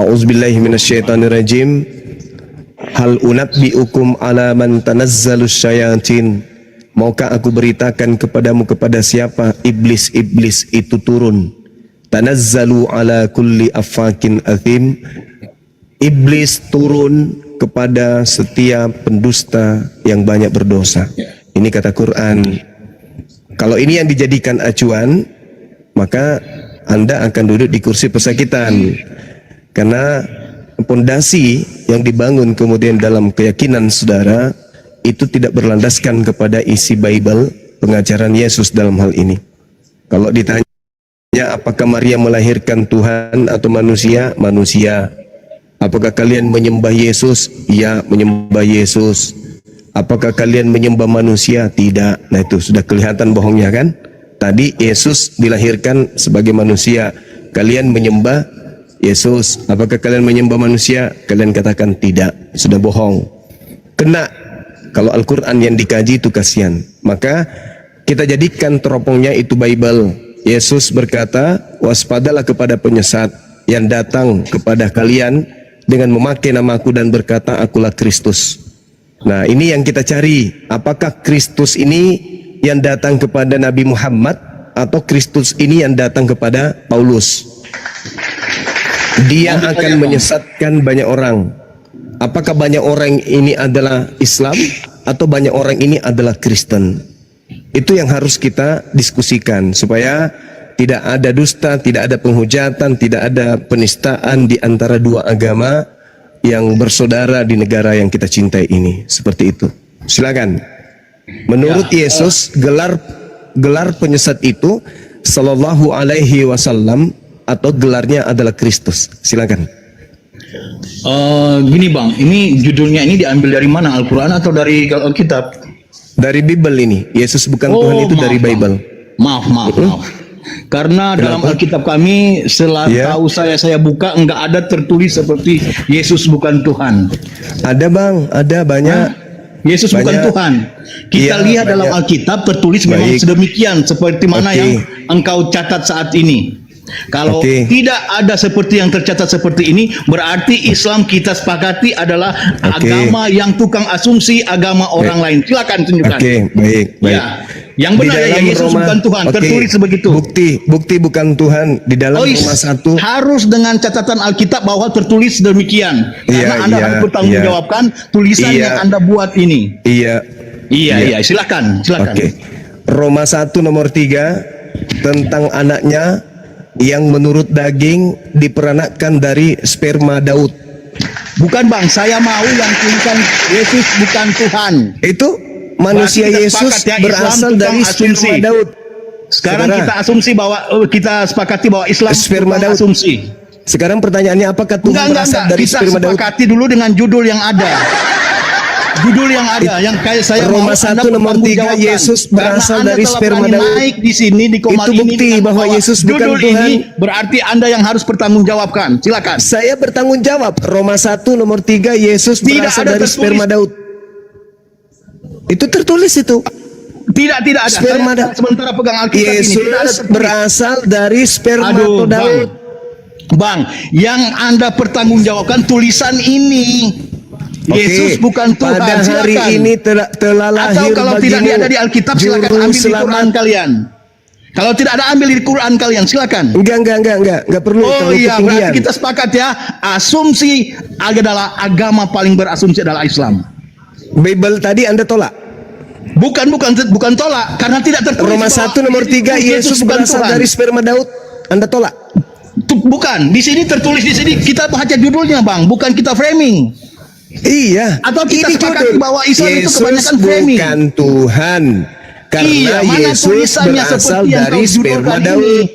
A'udzubillahi minasyaitonirrajim. Hal unabbiukum ala man tanazzalus syayatin. Maukah aku beritakan kepadamu kepada siapa iblis-iblis itu turun? Tanazzalu ala kulli affakin athim. Iblis turun kepada setiap pendusta yang banyak berdosa. Ini kata Quran. Kalau ini yang dijadikan acuan, maka Anda akan duduk di kursi pesakitan. Karena pondasi yang dibangun kemudian dalam keyakinan saudara itu tidak berlandaskan kepada isi Bible, pengajaran Yesus dalam hal ini. Kalau ditanya apakah Maria melahirkan Tuhan atau manusia? Manusia. Apakah kalian menyembah Yesus? Ya, menyembah Yesus. Apakah kalian menyembah manusia? Tidak. Nah, itu sudah kelihatan bohongnya kan? Tadi Yesus dilahirkan sebagai manusia. Kalian menyembah Yesus. Apakah kalian menyembah manusia? Kalian katakan tidak. Sudah bohong. Kena. Kalau Al-Quran yang dikaji itu kasihan. Maka kita jadikan teropongnya itu Bible. Yesus berkata, waspadalah kepada penyesat yang datang kepada kalian dengan memakai namaku dan berkata, akulah Kristus. Nah, ini yang kita cari. Apakah Kristus ini yang datang kepada Nabi Muhammad atau Kristus ini yang datang kepada Paulus? Dia akan menyesatkan banyak orang. Apakah banyak orang ini adalah Islam atau banyak orang ini adalah Kristen? Itu yang harus kita diskusikan supaya tidak ada dusta, tidak ada penghujatan, tidak ada penistaan di antara dua agama yang bersaudara di negara yang kita cintai ini. Seperti itu. Silakan. Menurut Yesus, gelar penyesat itu sallallahu alaihi wasallam atau gelarnya adalah Kristus. Silakan. Gini Bang, ini judulnya ini diambil dari mana? Al-Quran atau dari Alkitab? Dari Bible ini. Yesus bukan Tuhan itu maaf, dari Bible. Maaf. Karena dalam Alkitab kami tahu saya buka enggak ada tertulis seperti Yesus bukan Tuhan. Ada Bang, ada banyak. Yesus bukan Tuhan. Kita lihat dalam Alkitab tertulis memang sedemikian seperti mana yang engkau catat saat ini. Kalau tidak ada seperti yang tercatat seperti ini, berarti Islam kita sepakati adalah agama yang tukang asumsi agama orang lain. Silakan tunjukkan. Baik. Ya. Yang benar ya Yesus bukan Tuhan. Tertulis begitu. Bukti bukan Tuhan di dalam Roma 1. Harus dengan catatan Alkitab bahwa tertulis demikian. Karena Anda harus bertanggungjawabkan tulisan yang Anda buat ini. Iya. Silakan. Roma 1 nomor 3 tentang anaknya yang menurut daging diperanakkan dari sperma Daud. Bukan Bang, saya mau yang tulisan Yesus bukan Tuhan. Itu manusia Yesus berasal dari sperma Daud. Sekarang kita asumsi bahwa kita sepakati bahwa Islam sperma Daud. Asumsi. Sekarang pertanyaannya apakah Tuhan berasal dari sperma Daud? Kita sepakati dulu dengan judul yang ada. Judul yang ada, yang kayak saya Roma 1 nomor 3 Yesus berasal dari sperma Daud. Naik di sini di Komal itu bukti ini bahwa Yesus bukan judul Tuhan. Ini berarti Anda yang harus bertanggungjawabkan. Silakan. Saya bertanggung jawab. Roma 1 nomor 3 Yesus berasal dari sperma Daud. Itu tertulis itu. Tidak ada. Sperma Daud. Sementara pegang Alkitab Yesus ini tidak ada berasal dari sperma Daud. Bang, yang Anda pertanggungjawabkan tulisan ini. Yesus bukan Tuhan. Pada hari ini telah lahir atau kalau tidak ada di Alkitab silakan ambil di Quran kalian. Kalau tidak ada ambil di Quran kalian silakan. Enggak perlu. Berarti kita sepakat ya. Asumsi adalah agama paling berasumsi adalah Islam. Bible tadi Anda tolak? Bukan tolak karena tidak tertulis. Roma 1 nomor 3 Yesus berasal dari sperma Daud. Anda tolak? Bukan. Di sini tertulis di sini kita baca judulnya Bang, bukan kita framing. Iya. Atau kita sepakati bahwa Islam itu kebanyakan framing. Bukan Tuhan. Karena Yesus berasal dari sperma Daud.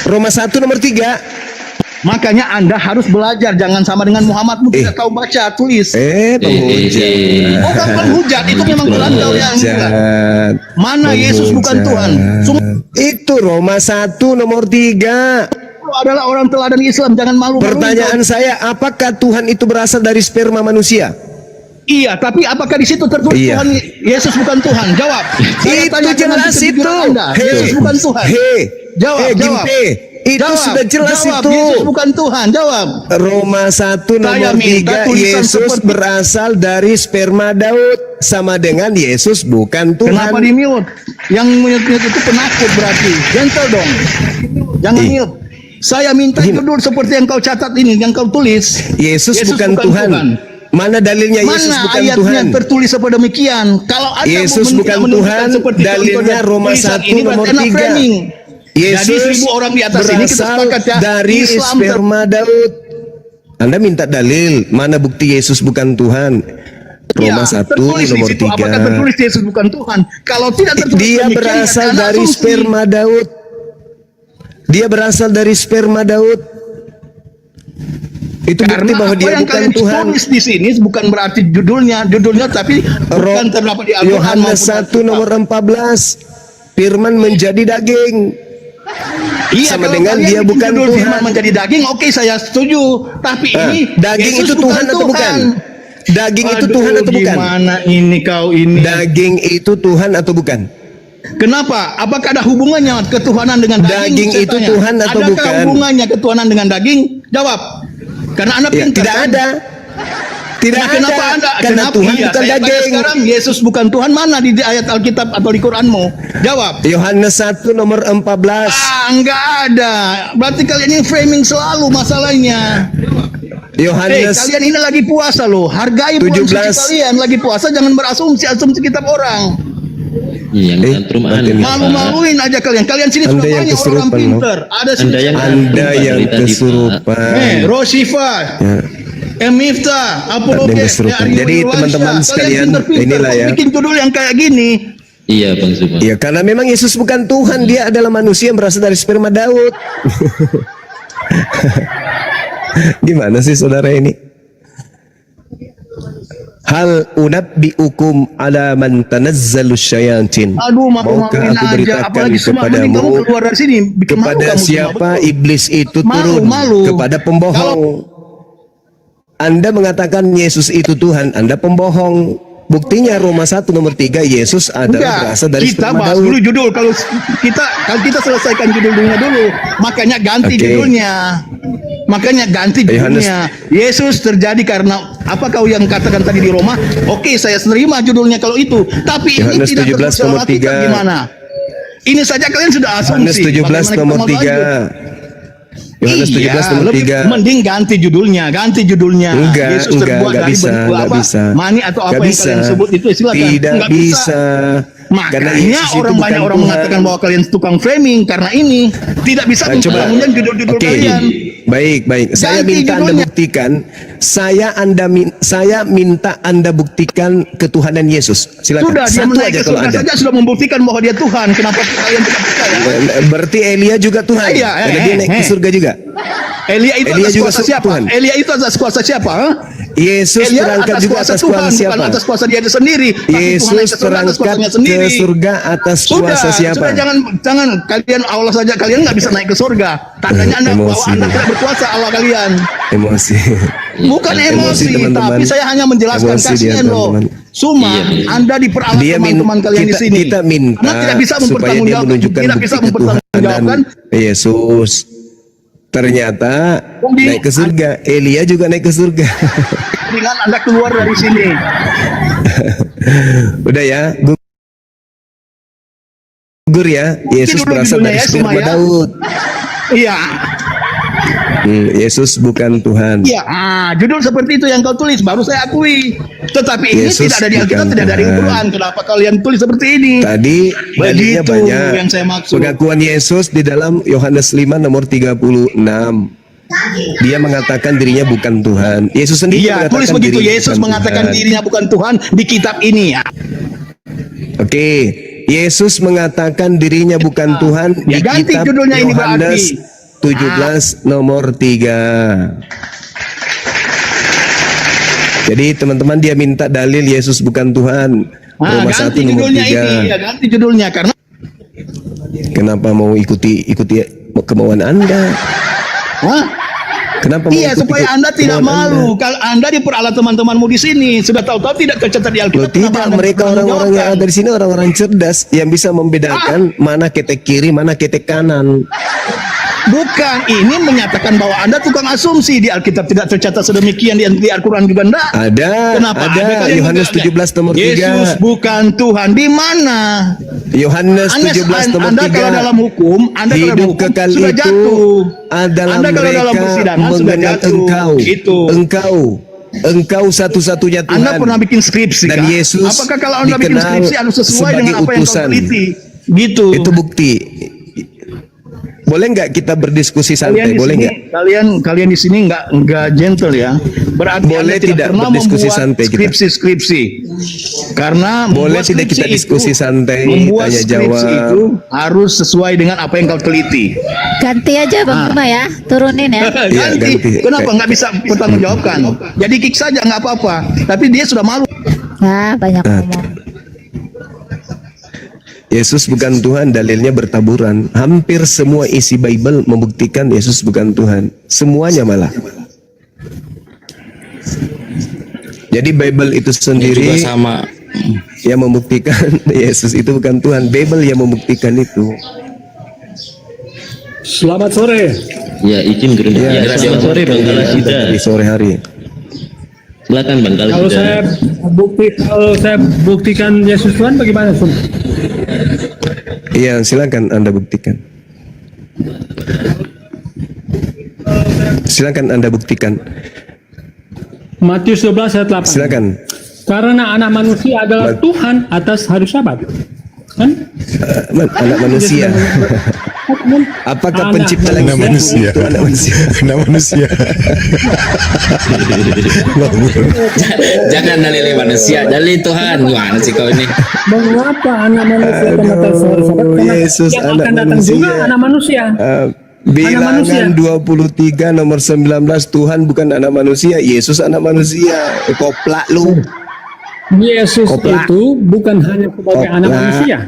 Roma 1 nomor 3. Makanya Anda harus belajar, jangan sama dengan Muhammad tidak tahu baca tulis. Penghujat. Bukan penghujat, itu memang Quran kau yang mana Yesus bukan Tuhan. Itu Roma 1 nomor 3. Adalah orang teladan Islam, jangan malu. Pertanyaan saya, apakah Tuhan itu berasal dari sperma manusia? Iya, tapi apakah di situ tertulis Tuhan Yesus bukan Tuhan? Jawab. Itu jelas itu. Yesus bukan Tuhan. Jawab. Itu Jawab, sudah jelas jawab, itu. Yesus bukan Tuhan, jawab. Roma 1 Saya nomor minta 3, tulisan Yesus seperti- berasal dari sperma Daud, sama dengan Yesus bukan Tuhan. Kenapa di mute? Yang mute itu penakut berarti. Gentle dong. Jangan Ih. mute. Saya minta judul seperti yang kau catat ini, yang kau tulis. Yesus bukan Tuhan. Mana dalilnya Yesus Mana bukan ayatnya Tuhan? tertulis seperti demikian? Kalau Anda Yesus tidak bukan menunjukkan Tuhan, seperti dalilnya contoh Roma tulisan 1 ini, nomor berarti Anda 3. framing. Jadi Yesus 1000 orang di atas ini kita berasal sepakat ya. dari Islam sperma Daud. Anda minta dalil, mana bukti Yesus bukan Tuhan? Roma 1 tertulis di nomor situ, 3. apakah tertulis Yesus bukan Tuhan? Kalau tidak tertulis Dia demikian, berasal berarti Anda dari asumsi. sperma Daud. Dia berasal dari sperma Daud. Itu bukti Karena bahwa apa dia yang bukan kalian Tuhan. tulis di sini bukan berarti judulnya tapi bukan terdapat di Al-Quran Yohanes maupun 1 nomor 14. Firman menjadi daging. Iya, sama kalau dengan kalian dia bikin bukan judul Tuhan. firman menjadi daging, oke saya setuju. Tapi ini daging Yesus itu bukan Tuhan atau bukan? Daging itu Aduh, Tuhan atau bukan? Gimana ini kau ini? Daging itu Tuhan atau bukan? Kenapa? Apakah ada hubungannya ketuhanan dengan daging? Daging Saya itu tanya. Tuhan atau Adakah bukan? hubungannya ketuhanan dengan daging? Jawab. Karena Anda Ya, pintar. tidak kan? ada. Tidak Nah, ada. kenapa Anda? Karena Kenapa? Tuhan Iya, bukan saya tanya daging. sekarang Yesus bukan Tuhan, mana di ayat Alkitab atau di Quranmu? Jawab. Yohanes 1 nomor 14. Enggak ada. Berarti kalian ini framing selalu masalahnya. Yohanes Kalian ini lagi puasa loh. Hargai bulan suci 17. kalian. Lagi puasa jangan berasumsi kitab orang. Yang tantrum berarti Anda. Malu-maluin aja kalian. Kalian sini Anda sudah yang banyak orang kesurupan, pinter. Ada sini. Anda yang Anda yang Berita di kesurupan. Rosifa, Ya. Miftah, Apologet, Ada yang kesurupan. Aryo Jadi, Irwansyah. teman-teman Kalian sekalian, pinter-pinter inilah kok ya. bikin judul yang kayak gini. Iya Bang Zuma. Ya, karena memang Yesus bukan Tuhan, dia adalah manusia yang berasal dari sperma Daud. Gimana sih saudara ini? Hal unabbiukum ala man tanazzalus syayatin. Aduh, Maukah malu-maluin aku aja. beritakan Apalagi semua mending kamu kepadamu keluar dari sini. Bikin malu kepada kamu semua, siapa betul. iblis itu Malu, turun? malu. Kepada pembohong. Anda mengatakan Yesus itu Tuhan, Anda pembohong. Buktinya Roma 1 nomor 3, Yesus adalah berasal dari kita sperma bahas Daud. dulu judul. Kalau kita selesaikan judulnya dulu, makanya ganti Oke. judulnya. Makanya ganti Yohanes. judulnya. Yesus terjadi karena apa kau yang katakan tadi di Roma? Oke, saya terima judulnya kalau itu. Tapi ini Yohanes tidak 17 tertulis dalam nomor Alkitab 3. gimana? Ini saja kalian sudah asumsi. Yohanes 17 Bagaimana kita nomor mau 3. lanjut? Yohanes 17 nomor lebih 3. mending ganti judulnya. Enggak, Yesus terbuat enggak dari bisa, bentuk enggak apa? bisa. Mani atau apa Enggak yang bisa. kalian sebut itu silakan. Tidak Enggak bisa. Karena Makanya Yesus itu orang bukan banyak orang Tuhan. mengatakan bahwa kalian tukang framing karena ini tidak bisa Nah, coba. mempertahankan judul-judul Oke. kalian. Baik. Saya Ganti minta Anda judulnya. buktikan. Saya minta Anda buktikan ketuhanan Yesus. Silakan. Sudah dia Satu menaik aja ke kalau surga ada. saja sudah membuktikan bahwa dia Tuhan. Kenapa kalian tidak percaya? Berarti Elia juga Tuhan. Iya, Karena dia naik ke surga juga. Elia itu Elia atas juga kuasa siapa? Tuhan. Elia itu atas kuasa siapa? Ha? Yesus Elia terangkat juga atas Tuhan, kuasa siapa? bukan atas kuasa dia sendiri. Tapi Tuhan naik Yesus ke surga atas terangkat kuasanya ke sendiri. surga atas kuasa siapa? Sudah jangan kalian Allah saja kalian nggak bisa naik ke surga. Tandanya Anda bahwa Emosi. Anda tidak berkuasa Allah kalian. Emosi. Bukan emosi, teman-teman. tapi saya hanya menjelaskan Emosi dia, kasihan loh. teman-teman. Cuma Iya. Anda diperalat Dia teman-teman kalian di sini. kita minta Anda tidak bisa supaya dia mempertanggungjawabkan, menunjukkan tidak bukti bisa mempertanggungjawabkan. ketuhanan Yesus. Ternyata Budi, naik ke surga. Elia juga naik ke surga. Dengan Anda keluar dari sini. Udah ya, gugur ya. Yesus dulu berasal judulnya dari ya, sperma Suma, ya. Daud. Iya. Yesus bukan Tuhan. Iya, judul seperti itu yang kau tulis baru saya akui. Tetapi ini Yesus tidak ada di Alkitab, bukan tidak ada di Tuhan. Quran. Kenapa kalian tulis seperti ini? Tadi dalilnya Begitu banyak. yang saya maksud. Pengakuan Yesus di dalam Yohanes 5 nomor 36. Dia mengatakan dirinya bukan Tuhan. Yesus sendiri Iya, mengatakan tulis begitu. dirinya Yesus bukan mengatakan Tuhan. dirinya bukan Tuhan di kitab ini ya. Oke, Yesus mengatakan dirinya bukan Tuhan Ya, di ganti kitab judulnya ini Yohanes berarti. 17 nomor 3. Jadi teman-teman dia minta dalil Yesus bukan Tuhan. Roma 1 Ganti nomor judulnya 3. ini, ya ganti judulnya karena Kenapa mau ikuti kemauan Anda? Hah? Kenapa mau Iya, ikuti supaya Anda tidak kemauan malu. Kalau Anda diperalat teman-temanmu di sini, sudah tahu-tahu tidak tercatat di Loh, Alkitab. tidak, kenapa Anda mereka bertanggung orang-orang yang jawabkan? ada di sini orang-orang cerdas yang bisa membedakan mana ketek kiri, mana ketek kanan. Bukan, ini menyatakan bahwa Anda tukang asumsi. Di Alkitab tidak tercatat sedemikian, di Al-Quran juga enggak. Ada. Kenapa? Ada. kalian Yohanes juga- 17 nomor 3. Yesus bukan Tuhan. Di mana? Yohanes 17 nomor Anda 3. kalau dalam hukum, Anda kalau dalam Hidup hukum kekal sudah itu jatuh. adalah Anda kalau dalam mereka persidangan sudah mengenal jatuh. engkau. Gitu. Engkau satu-satunya Tuhan. Anda pernah bikin skripsi Dan kah? Yesus Apakah kalau Anda bikin dikenal skripsi harus sesuai sebagai dengan apa yang kau utusan. teliti? Gitu. Itu bukti. Boleh nggak kita berdiskusi santai? Boleh nggak? Kalian di sini nggak gentle ya. Berarti Boleh Anda tidak pernah berdiskusi membuat santai kita? skripsi. Karena Boleh membuat tidak kita skripsi diskusi santai, membuat tanya skripsi jawab. itu harus sesuai dengan apa yang kau teliti. Ganti aja Bang Cuma ya, turunin ya. Iya, ganti. Kenapa nggak bisa bertanggungjawabkan? Jadi kick saja nggak apa-apa. Tapi dia sudah malu. Nah, banyak ngomong. Yesus bukan Tuhan, dalilnya bertaburan. Hampir semua isi Bible membuktikan Yesus bukan Tuhan. Semuanya malah. Jadi Bible itu Juga sendiri sama. yang membuktikan Yesus itu bukan Tuhan. Bible yang membuktikan itu. Selamat sore. Ya, izin guru. Ya, selamat sore Bang Kalasida. Di sore hari. Silakan Bang Kalau Kalasida. saya buktikan Yesus Tuhan bagaimana, Sun? Iya, silakan Anda buktikan. Silakan Anda buktikan. Matius 12 ayat 8. Silakan. Karena anak manusia adalah Tuhan atas hari Sabat. Kan? Anak manusia. Apakah Anak pencipta lagi manusia. itu anak manusia? Anak manusia. Jangan dalil manusia, dalil Tuhan. Gimana sih kau ini? Mengapa anak manusia atas hari Sabat? Karena Yesus yang anak akan datang manusia. juga anak manusia. Bilangan 23 nomor 19, Tuhan bukan anak manusia, Yesus anak manusia. Koplak lu. Yesus Koplak. itu bukan hanya sebagai anak Koplak. manusia.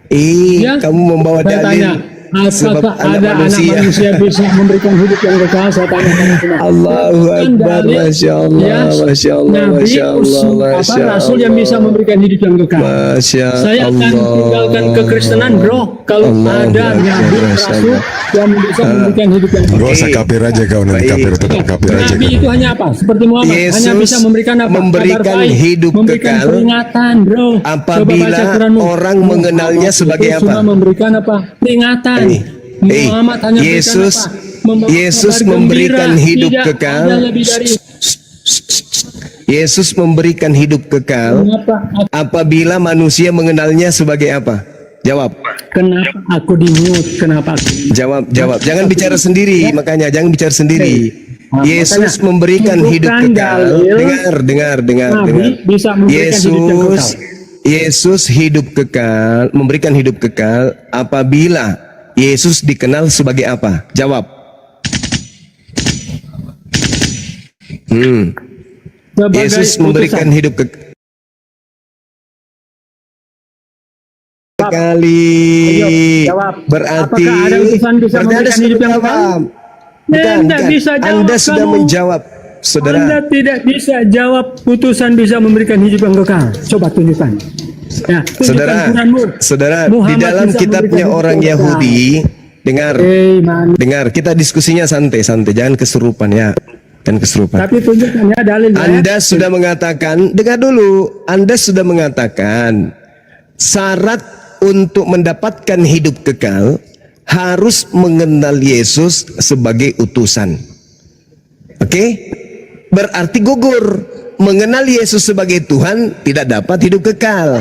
Ya. Kamu membawa Saya dalil. tanya, sebab apakah ada anak manusia bisa memberikan hidup yang kekal? Saya tanya kamu semua. Allahu Bukan Akbar, dalil, Masya Allah, ya, Masya Allah, Nabi, Masya Allah, Masya rasul yang bisa Allah. memberikan hidup yang kekal. Masya Saya akan Allah. tinggalkan kekristenan, bro. Kalau Allahu ada Akbar, nabi, Masya rasul Allah. yang bisa memberikan hidup yang kekal. Gak usah kafir aja kau nanti, Baik. kafir tetap kafir aja Nabi kau. itu hanya apa? Seperti Muhammad, hanya Yesus bisa memberikan apa? memberikan Kabar baik, hidup memberikan kekal peringatan, bro. Coba apabila baca Quranmu. orang mengenalnya Muhammad sebagai itu apa? Cuma memberikan apa? Peringatan. Muhammad hanya Yesus memberikan apa? Membawa Yesus kabar memberikan gembira. hidup Tidak kekal. ada lebih dari Yesus memberikan hidup kekal Kenapa apabila manusia mengenalnya sebagai apa? Jawab. Kenapa aku di-mute? Kenapa aku Jawab. Jangan bicara sendiri, makanya jangan bicara sendiri. Nah, Yesus makanya, memberikan hidup bukan kekal. dalil Dengar. Nabi bisa memberikan hidup yang kekal. Yesus hidup kekal, memberikan hidup kekal apabila Yesus dikenal sebagai apa? Jawab. Sebagai Yesus memberikan utusan. hidup kekali. Jawab. Berarti Apakah ada utusan bisa berarti Anda memberikan sudah hidup yang menjawab. kekal? Bukan. Anda bisa jawab, Anda sudah kamu. menjawab, saudara. Anda tidak bisa jawab putusan bisa memberikan hidup yang kekal. Coba tunjukkan. Ya, tunjukkan Quranmu. Saudara, di Muhammad dalam bisa kitabnya memberikan orang hidup yang kekal. Yahudi, Man. dengar, kita diskusinya santai-santai, jangan kesurupan ya. Kan kesurupan. Tapi tunjukkan ya dalil. Anda sudah mengatakan, dengar dulu, Anda sudah mengatakan syarat untuk mendapatkan hidup kekal harus mengenal Yesus sebagai utusan. Oke? Berarti gugur. Mengenal Yesus sebagai Tuhan tidak dapat hidup kekal.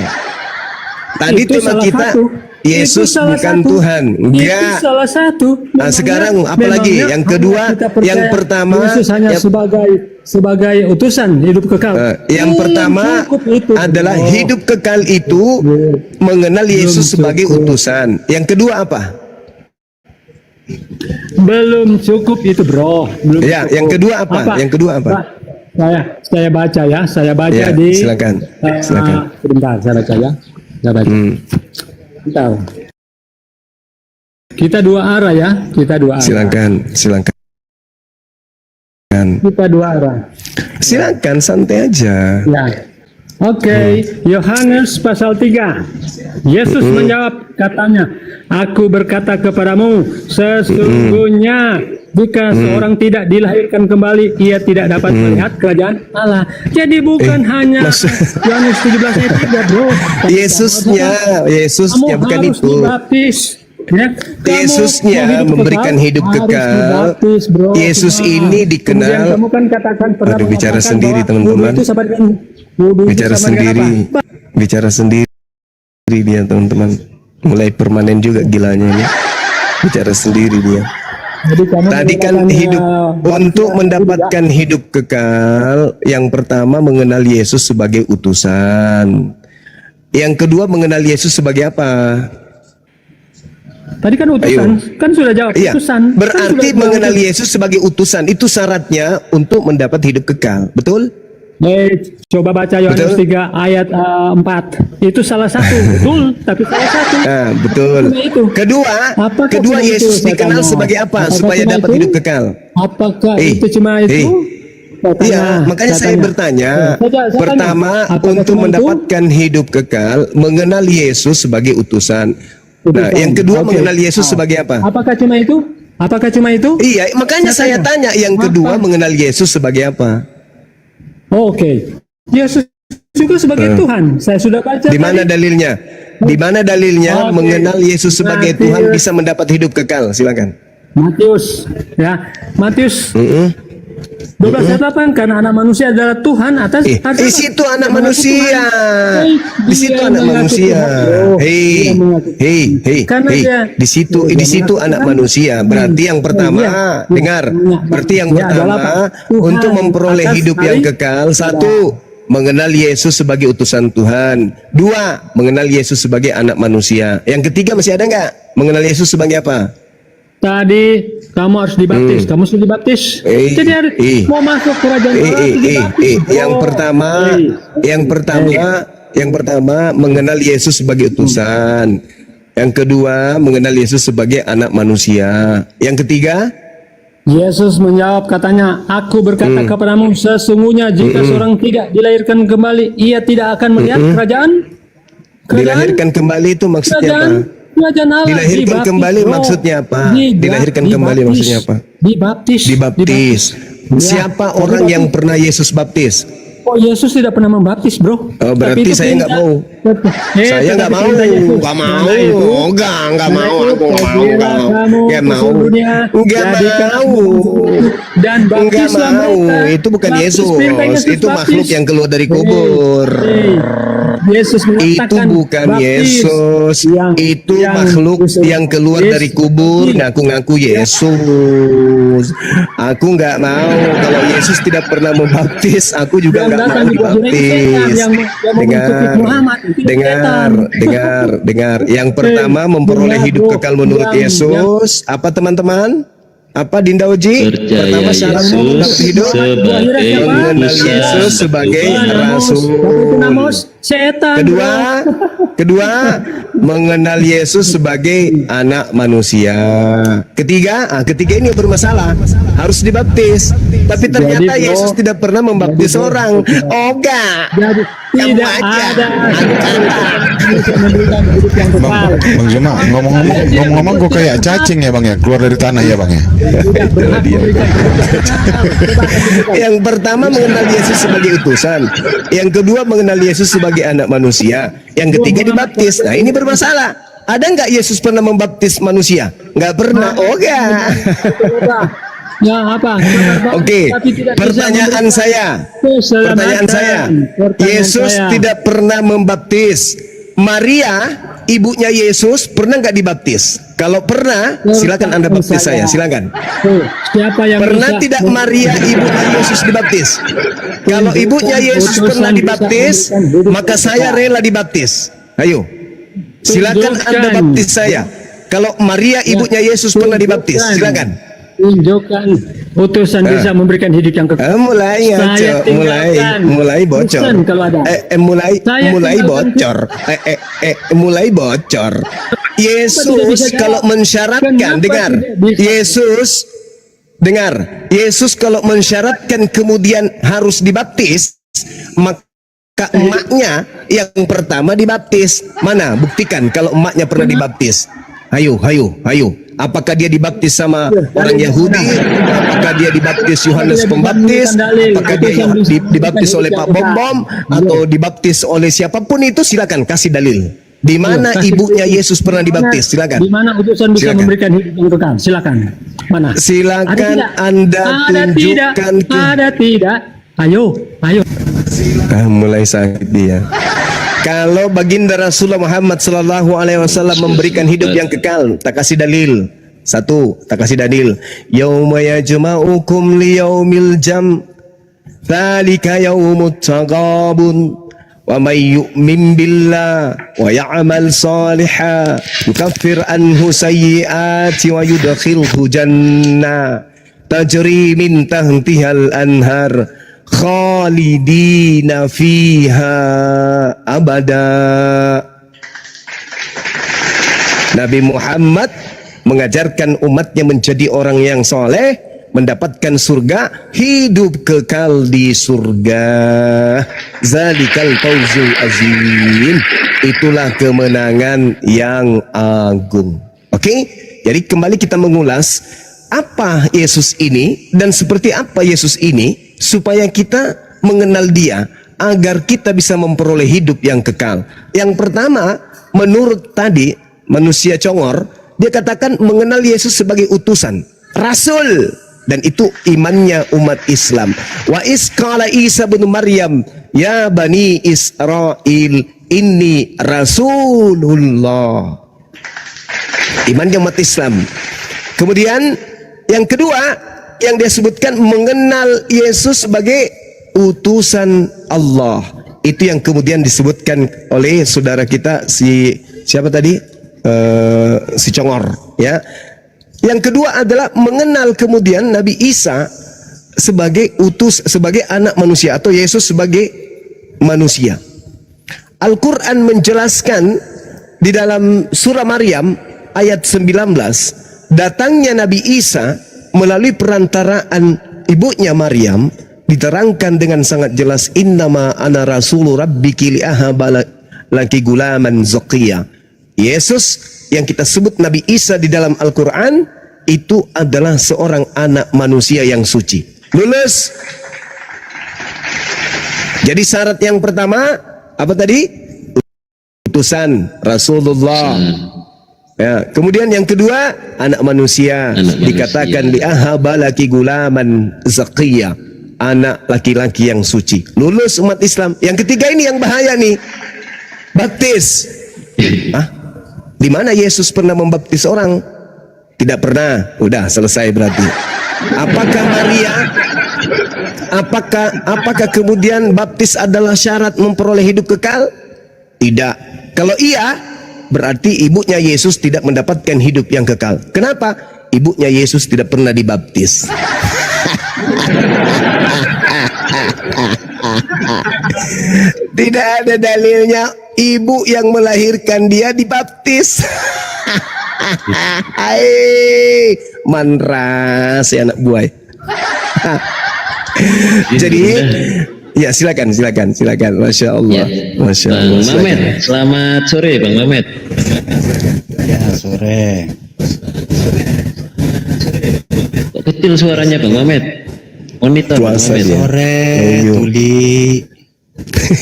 Tadi Itu tema salah kita satu. Yesus Itu salah bukan satu. Tuhan. Itu Enggak. salah satu. Nah, sekarang apalagi? Memangnya Yang kedua, kita percaya yang pertama, Yesus hanya yang- sebagai utusan hidup kekal. Yang pertama cukup itu. adalah Oh. hidup kekal itu mengenal Yesus sebagai utusan. Yang kedua apa? Belum cukup itu, bro. Belum Ya, cukup. yang kedua apa? Yang kedua apa? Pak, saya baca ya. Saya baca Ya, di. silakan. Silakan. Sebentar, saya baca ya. Saya baca. Bentar. Kita dua arah ya. Kita dua arah. Silakan. Kita dua arah. Silakan, santai aja. Ya. Oke, Yohanes pasal 3. Yesus menjawab, katanya, aku berkata kepadamu, sesungguhnya jika seorang tidak dilahirkan kembali, ia tidak dapat melihat kerajaan Allah. Jadi bukan hanya Yohanes 17 ayat 3, bro. Yesusnya Kamu bukan harus itu. dibaptis. Ya, Yesusnya memberikan hidup kekal. Yesus ini dikenal. Kamu kan katakan pernah Aduh, bicara mengatakan sendiri, bahwa teman-teman. wudu itu sama dengan wudu itu Bicara sama dengan sendiri, apa? bicara sendiri dia, teman-teman. Mulai permanen juga gilanya ini. Bicara sendiri dia. Jadi kamu Tadi kan mengatakan, hidup untuk mendapatkan hidup kekal, yang pertama mengenal Yesus sebagai utusan. Yang kedua mengenal Yesus sebagai apa? tadi kan utusan, kan sudah jawab Iya, utusan. berarti Kan sudah mengenal jawab. Yesus sebagai utusan itu syaratnya untuk mendapat hidup kekal, betul? Coba baca Yohanes Betul? 3 ayat 4. Itu salah satu, betul, tapi salah satu. Nah, betul. Cuma itu. Kedua, Apakah kedua cuma Yesus itu, dikenal katanya? sebagai apa? Apakah Supaya cuma dapat itu? hidup kekal. Apakah Eh, itu cuma itu? eh. Katanya, Iya, makanya saya bertanya. Saya Pertama, tanya, apakah untuk cuma itu? mendapatkan hidup kekal, mengenal Yesus sebagai utusan. Nah, Utusan. yang kedua Oke. mengenal Yesus sebagai apa? Apakah cuma itu? Apakah cuma itu? Iya, makanya saya tanya yang kedua mengenal Yesus sebagai apa? Oke. Yesus juga sebagai Tuhan. Saya sudah baca. Di mana tadi. dalilnya? Di mana dalilnya Oke. mengenal Yesus sebagai Matius. Tuhan bisa mendapat hidup kekal? Silakan. Matius, ya. Matius 12 ayat 8, karena anak manusia adalah Tuhan atas Di situ anak manusia. Di situ anak manusia. Hei. Di situ anak manusia. Berarti yang pertama, dengar. Berarti yang pertama untuk memperoleh hidup yang kekal, satu, mengenal Yesus sebagai utusan Tuhan. Dua, mengenal Yesus sebagai anak manusia. Yang ketiga masih ada nggak? Mengenal Yesus sebagai apa? Tadi kamu harus dibaptis, kamu sudah dibaptis. Jadi mau masuk kerajaan Allah harus dibaptis. Yang pertama mengenal Yesus sebagai utusan. Yang kedua mengenal Yesus sebagai anak manusia. Yang ketiga, Yesus menjawab, katanya, aku berkata kepadamu, sesungguhnya jika seorang tidak dilahirkan kembali, ia tidak akan melihat kerajaan. dilahirkan kembali itu maksudnya apa? Kerajaan Allah. Dilahirkan Dibaptis, kembali bro. maksudnya apa? Dibaptis. Dilahirkan kembali maksudnya apa? Dibaptis. Dibaptis. Siapa Ya, orang dibaptis. yang pernah Yesus baptis? Oh, Yesus tidak pernah membaptis, bro. Oh, berarti Tapi itu saya nggak mau. Saya nggak mau. Nggak mau. Nggak mau. Aku nggak mau. Nggak mau. Dan Nggak baptislah mau. mereka. Itu bukan Baptis, Yesus. perintah Yesus Itu baptis. makhluk yang keluar dari kubur. Yesus Itu mengatakan bukan baptis. Yesus. Itu Yang makhluk Yesus. yang keluar Yesus. dari kubur ngaku-ngaku Yesus. Aku nggak mau. Kalau Yesus tidak pernah membaptis, aku juga Yang nggak datang mau di bawah ini setan, dibaptis. yang membentuk Muhammad, itu setan. Dengar. Yang pertama memperoleh hidup kekal menurut Yesus. Apa teman-teman? Apa Dinda Oji? Pertama syaratmu mendapat hidup mengenal Yesus sebagai rasul. Setan. Kedua, mengenal Yesus sebagai anak manusia. Ketiga ini bermasalah, harus dibaptis. Tapi ternyata Jadi, bro, Yesus tidak pernah membaptis orang. Oh enggak. Jadi Kamu tidak aja. ada bisa memberikan hidup yang kekal. Bang Juma, ngomong-ngomong kok kayak cacing ya Bang ya, keluar dari tanah ya Bang ya. Tidak berhak memberikan hidup kekal. Yang pertama mengenal Yesus sebagai utusan. Yang kedua mengenal Yesus sebagai anak manusia. Yang ketiga dibaptis. Nah ini bermasalah. Ada nggak Yesus pernah membaptis manusia? Nggak pernah. Oh enggak. Ya apa? Oke. Tapi tidak bisa Pertanyaan memberikan saya. Pertanyaan saya. Yesus tidak pernah membaptis. Maria, ibunya Yesus, pernah nggak dibaptis? Kalau pernah, silakan Anda baptis saya. Silakan. Siapa yang Pernah bisa tidak Maria ibunya Yesus dibaptis? Kalau ibunya Yesus pernah dibaptis, maka saya rela dibaptis. Ayo, silakan Anda baptis saya. Kalau Maria ibunya Yesus pernah dibaptis, silakan. Tunjukkan utusan bisa memberikan hidup yang kekal. Mulai Saya ngaco, tinggalkan mulai bocor. utusan kalau ada. Saya Mulai tinggalkan bocor. Mulai bocor. Yesus kalau mensyaratkan, Kenapa dengar. tidak bisa? Yesus kalau mensyaratkan kemudian harus dibaptis, maka Apakah emaknya yang pertama dibaptis? Mana? Buktikan kalau emaknya pernah dibaptis. Hayo. Apakah dia dibaptis sama orang Yahudi? Apakah dia dibaptis Yohanes Pembaptis? Apakah dia dibaptis oleh Pak Bom atau dibaptis oleh siapapun itu? Silakan kasih dalil. Di mana ibunya Yesus pernah dibaptis? Silakan. Di mana utusan bisa memberikan hidup yang kekal? Silakan. Mana? Silakan Anda tunjukkan. Ada tidak? Ayo. Mulai sakit dia. Kalau baginda Rasulullah Muhammad sallallahu alaihi wasallam memberikan hidup yang kekal, tak kasih dalil. Satu, tak kasih dalil. Yauma yajma'ukum liyaumil jam. Dzalika yaumut taghabun. Wa may yu'min billah wa ya'mal salihan yukaffir anhu sayyi'ati wa yudkhilhu jannah tajri min tahtihal anhar khalidina fiha abada. Nabi Muhammad mengajarkan umatnya menjadi orang yang soleh, mendapatkan surga, hidup kekal di surga. Zalikal fawzul azim. Itulah kemenangan yang agung. Oke? Jadi kembali kita mengulas apa Yesus ini dan seperti apa Yesus ini supaya kita mengenal dia agar kita bisa memperoleh hidup yang kekal. Yang pertama, menurut tadi manusia congor, dia katakan mengenal Yesus sebagai utusan, rasul, dan itu imannya umat Islam. Wa isqala Isa bin Maryam ya bani Israel inni rasulullah. Imannya umat Islam. Kemudian yang kedua yang dia sebutkan mengenal Yesus sebagai utusan Allah. Itu yang kemudian disebutkan oleh saudara kita siapa tadi? Si Congor, ya. Yang kedua adalah mengenal kemudian Nabi Isa sebagai sebagai anak manusia atau Yesus sebagai manusia. Al-Quran menjelaskan di dalam surah Maryam ayat 19, datangnya Nabi Isa melalui perantaraan ibunya Maryam diterangkan dengan sangat jelas, innama ana rasulu rabbiki li'ahaba laki gulaman zakiya. Yesus yang kita sebut Nabi Isa di dalam Al-Quran itu adalah seorang anak manusia yang suci. Lulus. Jadi syarat yang pertama apa tadi? Utusan Rasulullah. Ya, kemudian yang kedua anak manusia, dikatakan li'ahaba laki gulaman zakiya, anak laki-laki yang suci. Lulus umat Islam. Yang ketiga ini yang bahaya nih, baptis. Di mana Yesus pernah membaptis orang? Tidak pernah. Udah selesai berarti. Apakah Maria? Apakah kemudian baptis adalah syarat memperoleh hidup kekal? Tidak. Kalau iya, berarti ibunya Yesus tidak mendapatkan hidup yang kekal. Kenapa? Ibunya Yesus tidak pernah dibaptis. Tidak ada dalilnya ibu yang melahirkan dia dibaptis. Hai, manras ya anak buah. Jadi ya silakan. Masya Allah. Masya Allah. Bang Mamet, selamat sore Bang Mamet. Ya sore. Kok kecil suaranya Bang Mamet? Monitor Bang Puasa Mamet. ya. Sore, Ayo. Tuli.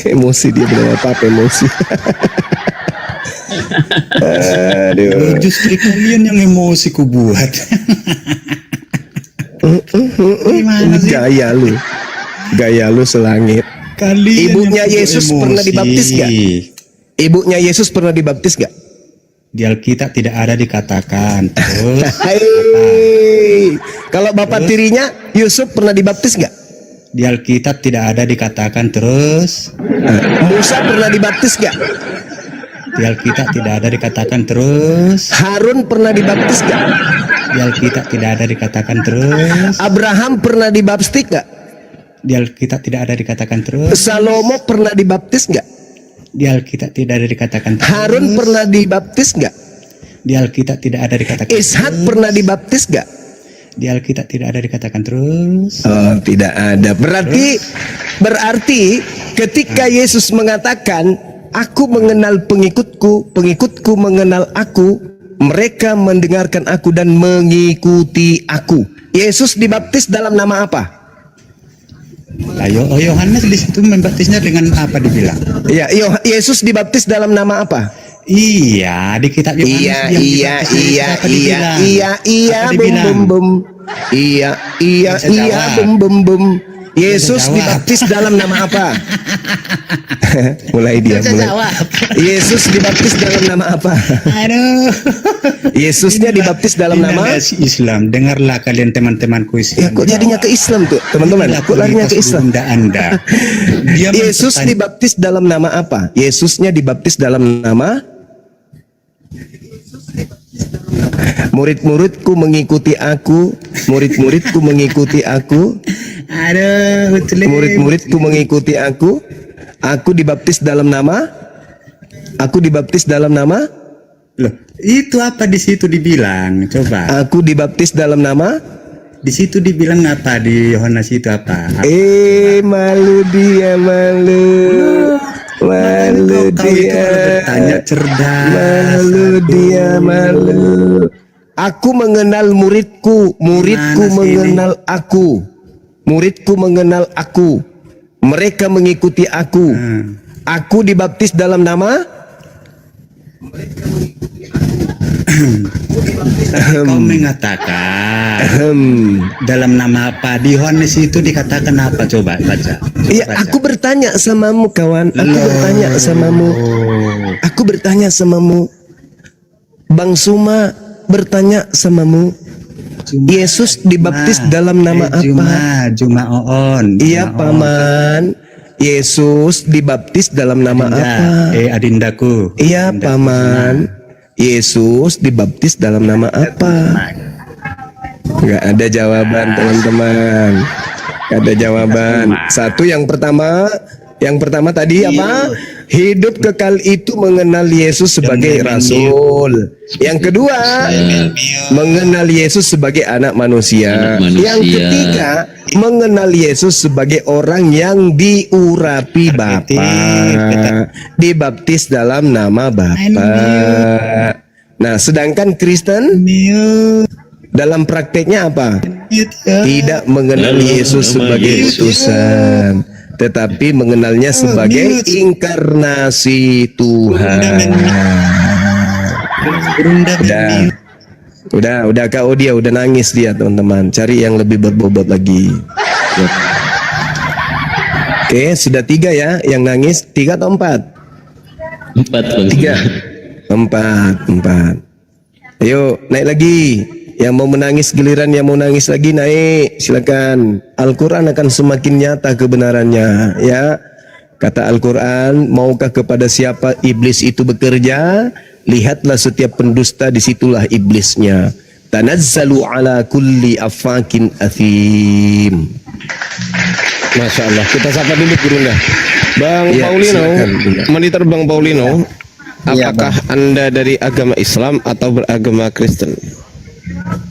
Emosi dia belum apa-apa emosi. Aduh. Justru kalian yang emosi ku buat. Gimana sih? Gaya lu selangit. Kalian Ibunya yang Yesus emosi. pernah dibaptis gak? Ibunya Yesus pernah dibaptis gak? Di Alkitab tidak ada dikatakan. Terus Hai. Kalau bapak tirinya Yusuf pernah dibaptis gak? di Alkitab tidak ada dikatakan terus. Musa pernah dibaptis gak? Di Alkitab tidak ada dikatakan terus. Harun pernah dibaptis gak? Di Alkitab tidak ada dikatakan terus. Abraham pernah dibaptis gak? Di Alkitab tidak ada dikatakan terus. Salomo pernah dibaptis gak? Di Alkitab tidak ada dikatakan terus. Harun pernah dibaptis gak? Di Alkitab tidak ada dikatakan Ishak terus. pernah dibaptis gak? Di Alkitab tidak ada dikatakan terus. Oh, tidak ada. Berarti ketika Yesus mengatakan, aku mengenal pengikutku, pengikutku mengenal aku, mereka mendengarkan aku dan mengikuti aku. Yesus dibaptis dalam nama apa? Ayo, Yohanes di situ membaptisnya dengan apa dibilang? Ya, Yesus dibaptis dalam nama apa? Iya, di kitab Yohanes Iya, yang iya, dibaptis itu iya, apa iya, dibilang? iya, iya, Apa bum, dibilang? bum, bum. Iya, iya, Bisa iya, jawab. bum, bum, bum. Yesus jawab. dibaptis dalam nama apa? Mulai dia, Bisa mulai. jawab. Yesus dibaptis dalam nama apa? Aduh. Yesusnya dibaptis dalam Ini nama? nasi Islam. Dengarlah kalian teman-temanku Ya, Islam. kok jadinya ke Islam tuh, teman-teman? Inilah Kok larinya ke kualitas Islam? bunda Anda. Dia Yesus mempertanya- dibaptis dalam nama apa? Yesusnya dibaptis dalam nama? Murid-muridku mengikuti aku, murid-muridku mengikuti aku, Aduh, betul. murid-muridku mengikuti aku. Aku dibaptis dalam nama? Aku dibaptis dalam nama? Loh, itu apa di situ dibilang? Coba. Aku dibaptis dalam nama? Di situ dibilang apa di Yohanes itu apa? Malu dia, malu. Malu Kau itu kalau bertanya dia. cerdas. Malu dia, malu. Aku mengenal muridku, muridku Gimana sih mengenal aku. Muridku mengenal aku. Mereka mengikuti aku. Aku dibaptis dalam nama? Tapi kau mengatakan dalam nama apa? Di Yohanes itu dikatakan apa? Coba baca. Coba Iya, baca. aku bertanya samamu kawan. Aku bertanya samamu. Aku bertanya samamu. Bang Suma bertanya samamu. Yesus dibaptis dalam nama apa? Juma Oon. Iya, Juma Oon. Paman. Yesus dibaptis dalam nama Adinda. apa? Adindaku. Iya, Adindaku Paman. Yesus dibaptis dalam nama apa? Enggak ada jawaban, teman-teman. Enggak ada jawaban. Satu, yang pertama tadi apa? Hidup kekal itu mengenal Yesus sebagai rasul. Yang kedua, mengenal Yesus sebagai anak manusia. Anak manusia. Yang ketiga, mengenal Yesus sebagai orang yang diurapi Bapa, dibaptis dalam nama Bapa. Nah, sedangkan Kristen dalam prakteknya apa? Tidak mengenal Yesus sebagai utusan, tetapi mengenalnya sebagai inkarnasi Tuhan. Udah Kak Odia udah nangis dia, teman-teman. Cari yang lebih berbobot lagi. Oke, sudah 3 ya yang nangis. 3 atau 4? 4 Bang. 3. 4. Ayo naik lagi. Yang mau menangis giliran, yang mau nangis lagi naik. Silakan. Al-Quran akan semakin nyata kebenarannya. Ya. Kata Al-Quran, maukah kepada siapa iblis itu bekerja? Lihatlah setiap pendusta, disitulah iblisnya. Tanazzalu ala kulli afakin athim. Masya Allah. Kita sapa dulu Gurunda. Bang Ya, Paulino, silakan, Bunda. Monitor Bang Paulino, Iya, apakah Anda dari agama Islam atau beragama Kristen?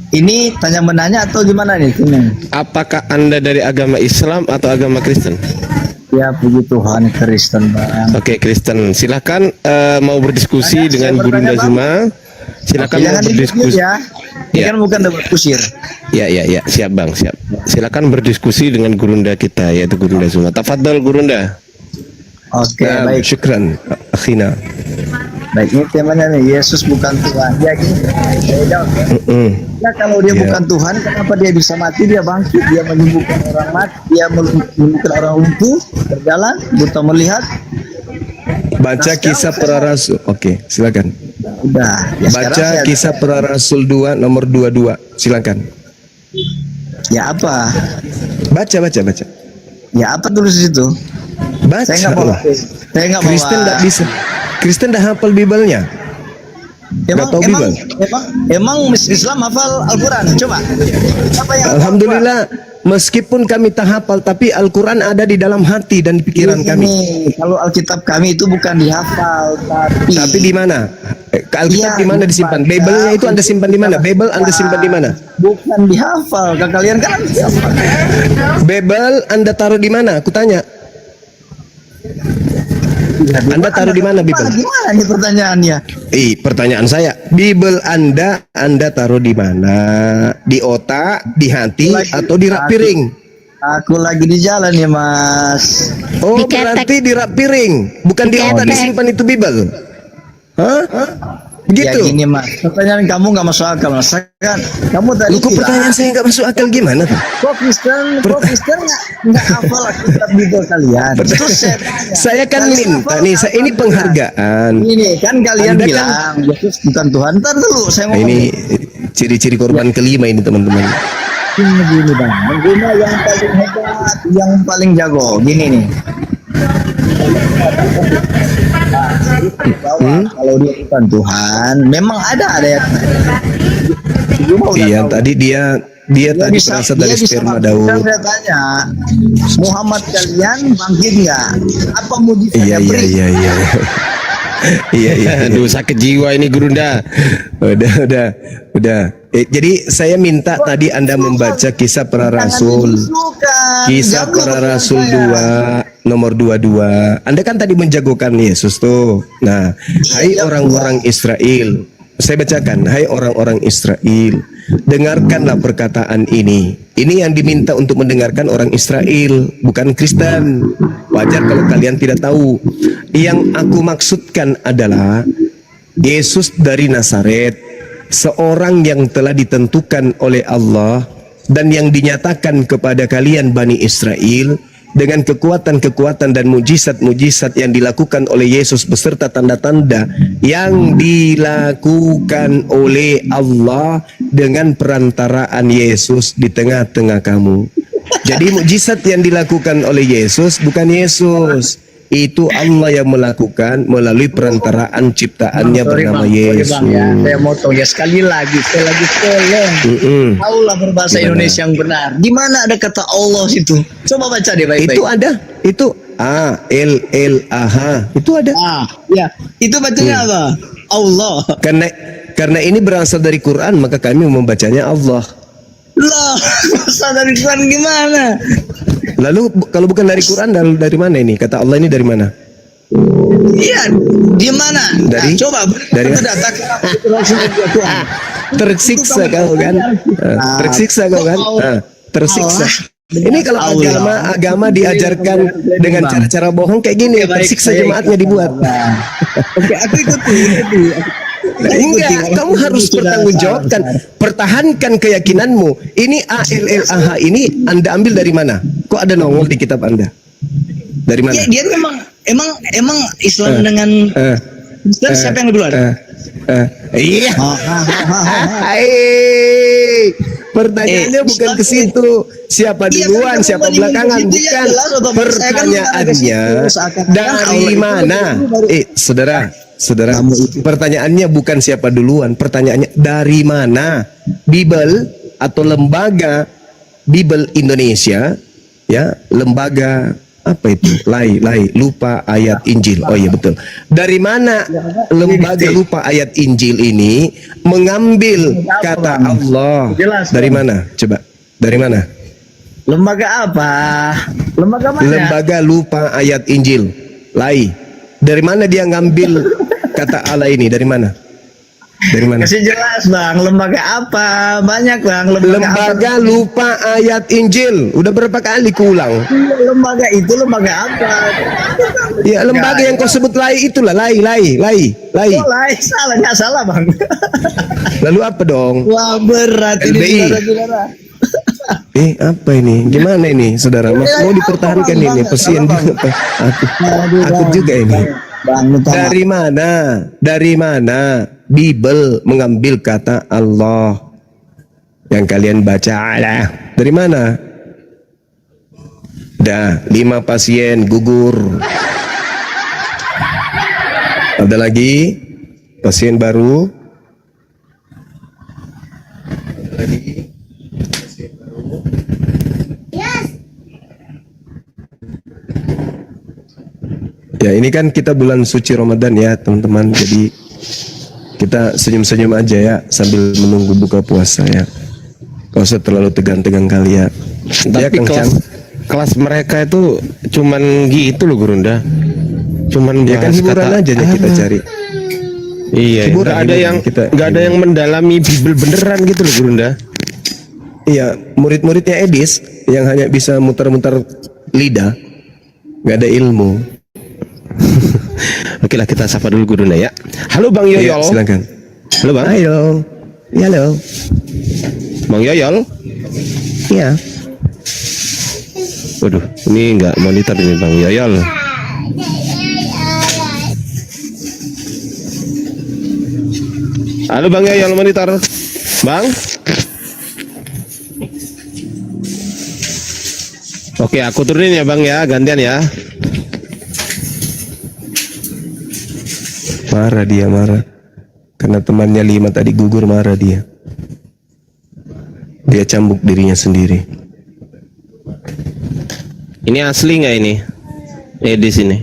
Ini tanya menanya atau gimana nih? Ini? Apakah Anda dari agama Islam atau agama Kristen? Ya puji Tuhan Kristen Bang. Oke, Kristen. Silakan mau berdiskusi dengan Gurunda Zuma. Silakan mau Jangan berdiskusi. dikit ya. Ini Ya. kan bukan debat kusir. Ya, siap Bang, siap. Silakan berdiskusi dengan Gurunda kita, yaitu Gurunda Zuma. Tafadhol Gurunda. Oke, baik. Syukran, akhina. Baik, ini temanya nih, Yesus bukan Tuhan. Ya gini. Ya kalau dia bukan Tuhan, kenapa dia bisa mati? Dia bangkit, dia menyembuhkan orang mati, dia menyembuhkan orang lumpuh, berjalan, buta melihat. Baca kisah para rasul. Oke, silakan. Udah. Ya, sekarang Baca saya- kisah para rasul 2 nomor 22. Silakan. Ya apa? Baca. Ya apa tulis di situ? Baca. Saya nggak bawa. lah. Saya nggak bawa. Kristen tidak bisa. Kristen dah hafal Bibelnya. Emang, tahu emang, Bibel? emang Islam hafal Al-Quran? Coba. Apa yang Alhamdulillah, meskipun kami tak hafal, tapi Al-Quran ada di dalam hati dan di pikiran kami. Kalau Alkitab kami itu bukan dihafal, Tapi di mana? Alkitab Iya, di mana disimpan? Bibelnya itu Anda simpan di mana? Bibel Anda simpan di mana? bukan dihafal. Kalian kan dihafal. Bibel Anda taruh di mana? Aku tanya. Anda taruh di mana Bible? Gimana nih pertanyaannya? Pertanyaan saya, Bible Anda taruh di mana? Di otak, di hati, atau di rak piring? Aku lagi di jalan ya Mas. Oh, Diketek. berarti di rak piring, bukan di otak Diketek. disimpan itu Bible. Hah? Ya Begitu? gini Mas, pertanyaan kamu nggak masuk akal Mas. Kan kamu tadi Lu kok bilang, pertanyaan saya nggak masuk akal gimana tuh? kok Kristen nggak hafal kitab Bible kalian? Terus saya tanya, Saya kan kalian minta hafal nih, apa ini Tuhan? penghargaan. Ini kan kalian Anda bilang Yesus bukan Tuhan. Ntar dulu saya Nah, ngomong. ini ciri-ciri korban kelima ini teman-teman. Gini bang, guna yang paling hebat, yang paling jago. Gini nih. Bahwa kalau dia bukan Tuhan, memang ada yang. Iya, tadi dia tadi berasal dari sperma Daud. Saya tanya, Muhammad kalian bangkit nggak? Apa mujizatnya? Iya. Iya. Aduh, sakit jiwa ini Gurunda. Udah. Jadi saya minta tadi Anda membaca Kisah Para Rasul. Kisah Para Rasul 2 nomor 22. Anda kan tadi menjagokan Yesus tuh. Nah, hai orang-orang Israel. Saya bacakan, hai orang-orang Israel, dengarkanlah perkataan ini. Ini yang diminta untuk mendengarkan orang Israel, bukan Kristen. Wajar kalau kalian tidak tahu. Yang aku maksudkan adalah Yesus dari Nazaret, seorang yang telah ditentukan oleh Allah dan yang dinyatakan kepada kalian Bani Israel dengan kekuatan-kekuatan dan mujizat-mujizat yang dilakukan oleh Yesus beserta tanda-tanda yang dilakukan oleh Allah dengan perantaraan Yesus di tengah-tengah kamu. Jadi mujizat yang dilakukan oleh Yesus bukan Yesus, itu Allah yang melakukan melalui perantaraan ciptaannya bernama Yesus. Bang, ya. Saya motong ya sekali lagi tolong. Taulah berbahasa Indonesia yang benar. Di mana ada kata Allah situ? Coba baca deh baik-baik. Itu ada, itu A-L-L-A-H, itu ada. Ya, itu bacanya apa? Allah. Karena ini berasal dari Quran, maka kami membacanya Allah. Lah, berasal dari Quran gimana? Lalu kalau bukan dari Quran, lalu dari mana ini? Kata Allah ini dari mana? Iya, di mana? Dari? Nah, coba Dari itu data Tuhan. Tersiksa kau kan? Tersiksa kau kan? Tersiksa. Ini kalau agama diajarkan dengan cara-cara bohong kayak gini, tersiksa jemaatnya dibuat. Oke, aku ikuti. Enggak, kamu harus bertanggungjawabkan, pertahankan keyakinanmu. Ini ALLAH ini Anda ambil dari mana? Kok ada nongol di kitab Anda? Dari mana? Ya, dia emang Islam dengan Kristen siapa yang lebih luar? Iya. Pertanyaannya bukan ke situ. Siapa duluan, siapa belakangan, bukan. Pertanyaannya dari mana? Saudara, pertanyaannya bukan siapa duluan, pertanyaannya dari mana Bible atau lembaga Bible Indonesia, ya, lembaga apa itu? Lupa ayat Injil. Oh iya betul. Dari mana lembaga lupa ayat Injil ini mengambil kata Allah? Dari mana? Coba. Dari mana? Lembaga apa? Lembaga mana? Lembaga lupa ayat Injil. Dari mana dia ngambil kata Allah ini? Dari mana? Dari mana? Kasih jelas bang, lembaga apa? Banyak bang, lembaga lupa ayat Injil. Udah berapa kali kuulang? Lembaga itu lembaga apa? Ya lembaga yang kau sebut itulah lai. Oh, salah, nggak salah bang. Lalu apa dong? Wah berat LBI. ini saudara-saudara. Apa ini? Gimana ini, saudara? Mau dipertahankan ini? Pasien juga. Aku juga ini. Dari mana Bible mengambil kata Allah yang kalian baca? Dari mana? Dah 5 pasien gugur. Ada lagi pasien baru. Ya ini kan kita bulan suci Ramadan ya teman-teman. Jadi kita senyum-senyum aja ya sambil menunggu buka puasa ya. Gak usah terlalu tegang-tegang kali ya. Tapi kelas mereka itu cuman gitu loh Gurunda. Cuman ya kan hiburan aja yang kita cari. Iya, nggak ada yang mendalami Bible beneran gitu loh Gurunda. Iya, murid-muridnya Edis yang hanya bisa muter-muter lidah, nggak ada ilmu. Oke lah, kita sapa dulu Gurunda ya. Halo Bang Yoyol. Ya, silakan. Halo Bang. Halo. Ya, halo. Bang Yoyol. Iya. Waduh, ini nggak monitor ini Bang Yoyol. Halo Bang Yoyol, monitor. Bang. Oke, aku turunin ya Bang ya, gantian ya. Marah dia, marah. Karena temannya 5 tadi gugur, marah dia. Dia cambuk dirinya sendiri. Ini asli nggak ini? Di sini.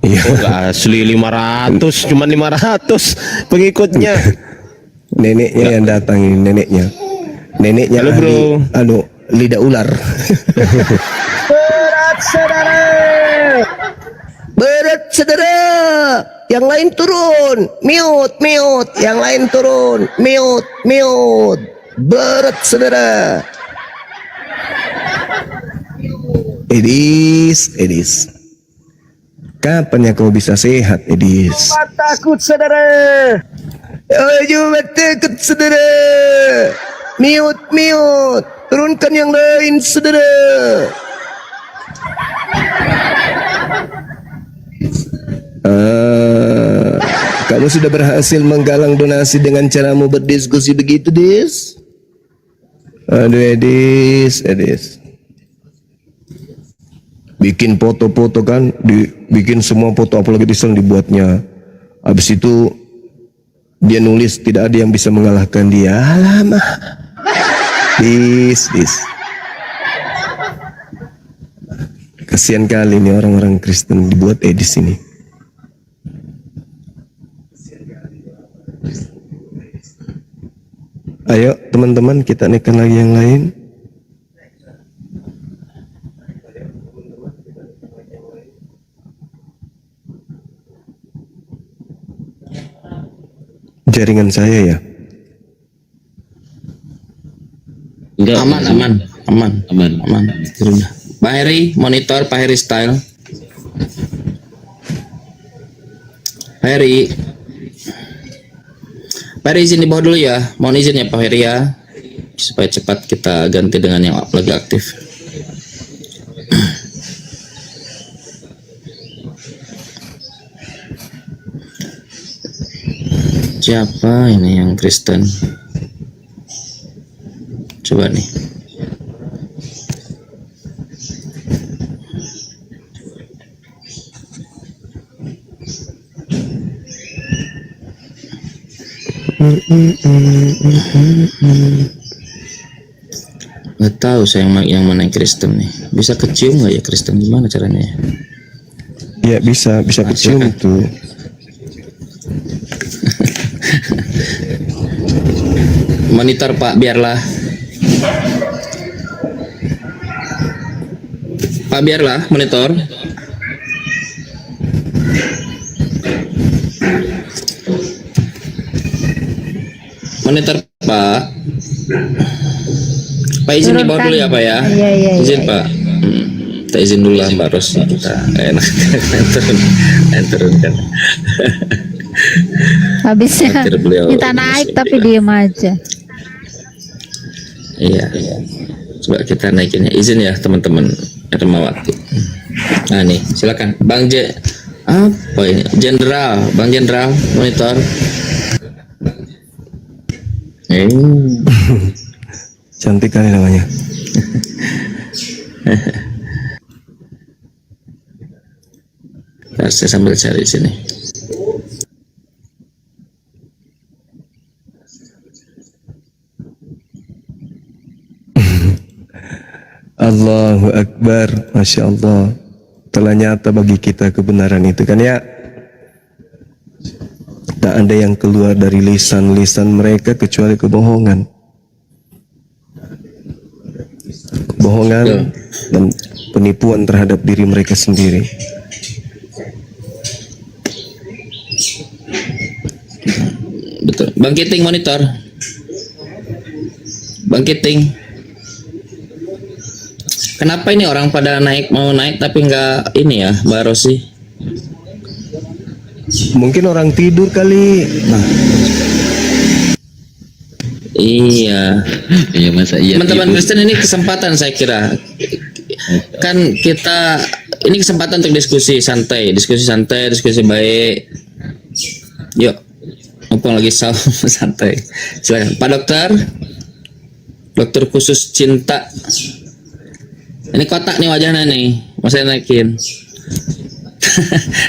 Iya. Oh, nggak asli 500, cuma 500 pengikutnya. Neneknya yang datang ini, neneknya. Neneknya. Halo bro. Lidah ular. Berat saudara. Berat saudara. Yang lain turun. Mute. Yang lain turun. Mute. Berat saudara. Edis. Kapan ya kau bisa sehat, Edis? Takut saudara. Cuma takut saudara. Mute. Turunkan yang lain, saudara. Kamu sudah berhasil menggalang donasi dengan caramu berdiskusi begitu, Dis? Aduh, Edis. Bikin foto-foto kan, bikin semua foto apalagi desain dibuatnya. Habis itu dia nulis tidak ada yang bisa mengalahkan dia. Alamak. Dis. Kasihan kali nih orang-orang Kristen dibuat Edis ini. Ayo teman-teman, kita naikkan lagi yang lain. Jaringan saya ya. Enggak, aman. Pak Heri, monitor Pak Heri Style. Pak Heri izin di bawah dulu ya. Mohon izin ya Pak Heri ya, supaya cepat kita ganti dengan yang lagi aktif. Siapa ini yang Kristen? Coba nih. Nggak tahu saya yang mana yang Kristen nih. Bisa kecium nggak ya Kristen, gimana caranya ya? Ya bisa kecium tuh. Monitor Pak, biarlah monitor. Monitor Pak. Pak izin di bawah dulu ya Pak ya. Iya. Izin Pak. Kita izin dulu lah Mbak Ros. Kita enak turunkan. Habisnya kita naik tapi diem aja. Iya. Coba kita naikinnya. Izin ya teman-teman Ermawati. Nah nih, silakan Bang apa ini? Bang Jenderal monitor. Cantik kali namanya. Ntar saya sambil cari di sini. Allahu Akbar, Masya Allah. Telah nyata bagi kita kebenaran itu kan ya. Tak ada yang keluar dari lisan-lisan mereka kecuali kebohongan. Kebohongan dan penipuan terhadap diri mereka sendiri. Betul. Bang Kiting monitor. Bang Kiting. Kenapa ini orang pada mau naik tapi nggak ini ya, Mbak Rosi? Mungkin orang tidur kali. Iya. Iya masa iya. Teman-teman Kristen, ini kesempatan saya kira. Kan kita ini kesempatan untuk diskusi santai, diskusi baik. Yuk. Mumpung lagi santai. Silakan Pak Dokter. Dokter khusus cinta. Ini kotak nih wajahnya nih. Mau saya naikin.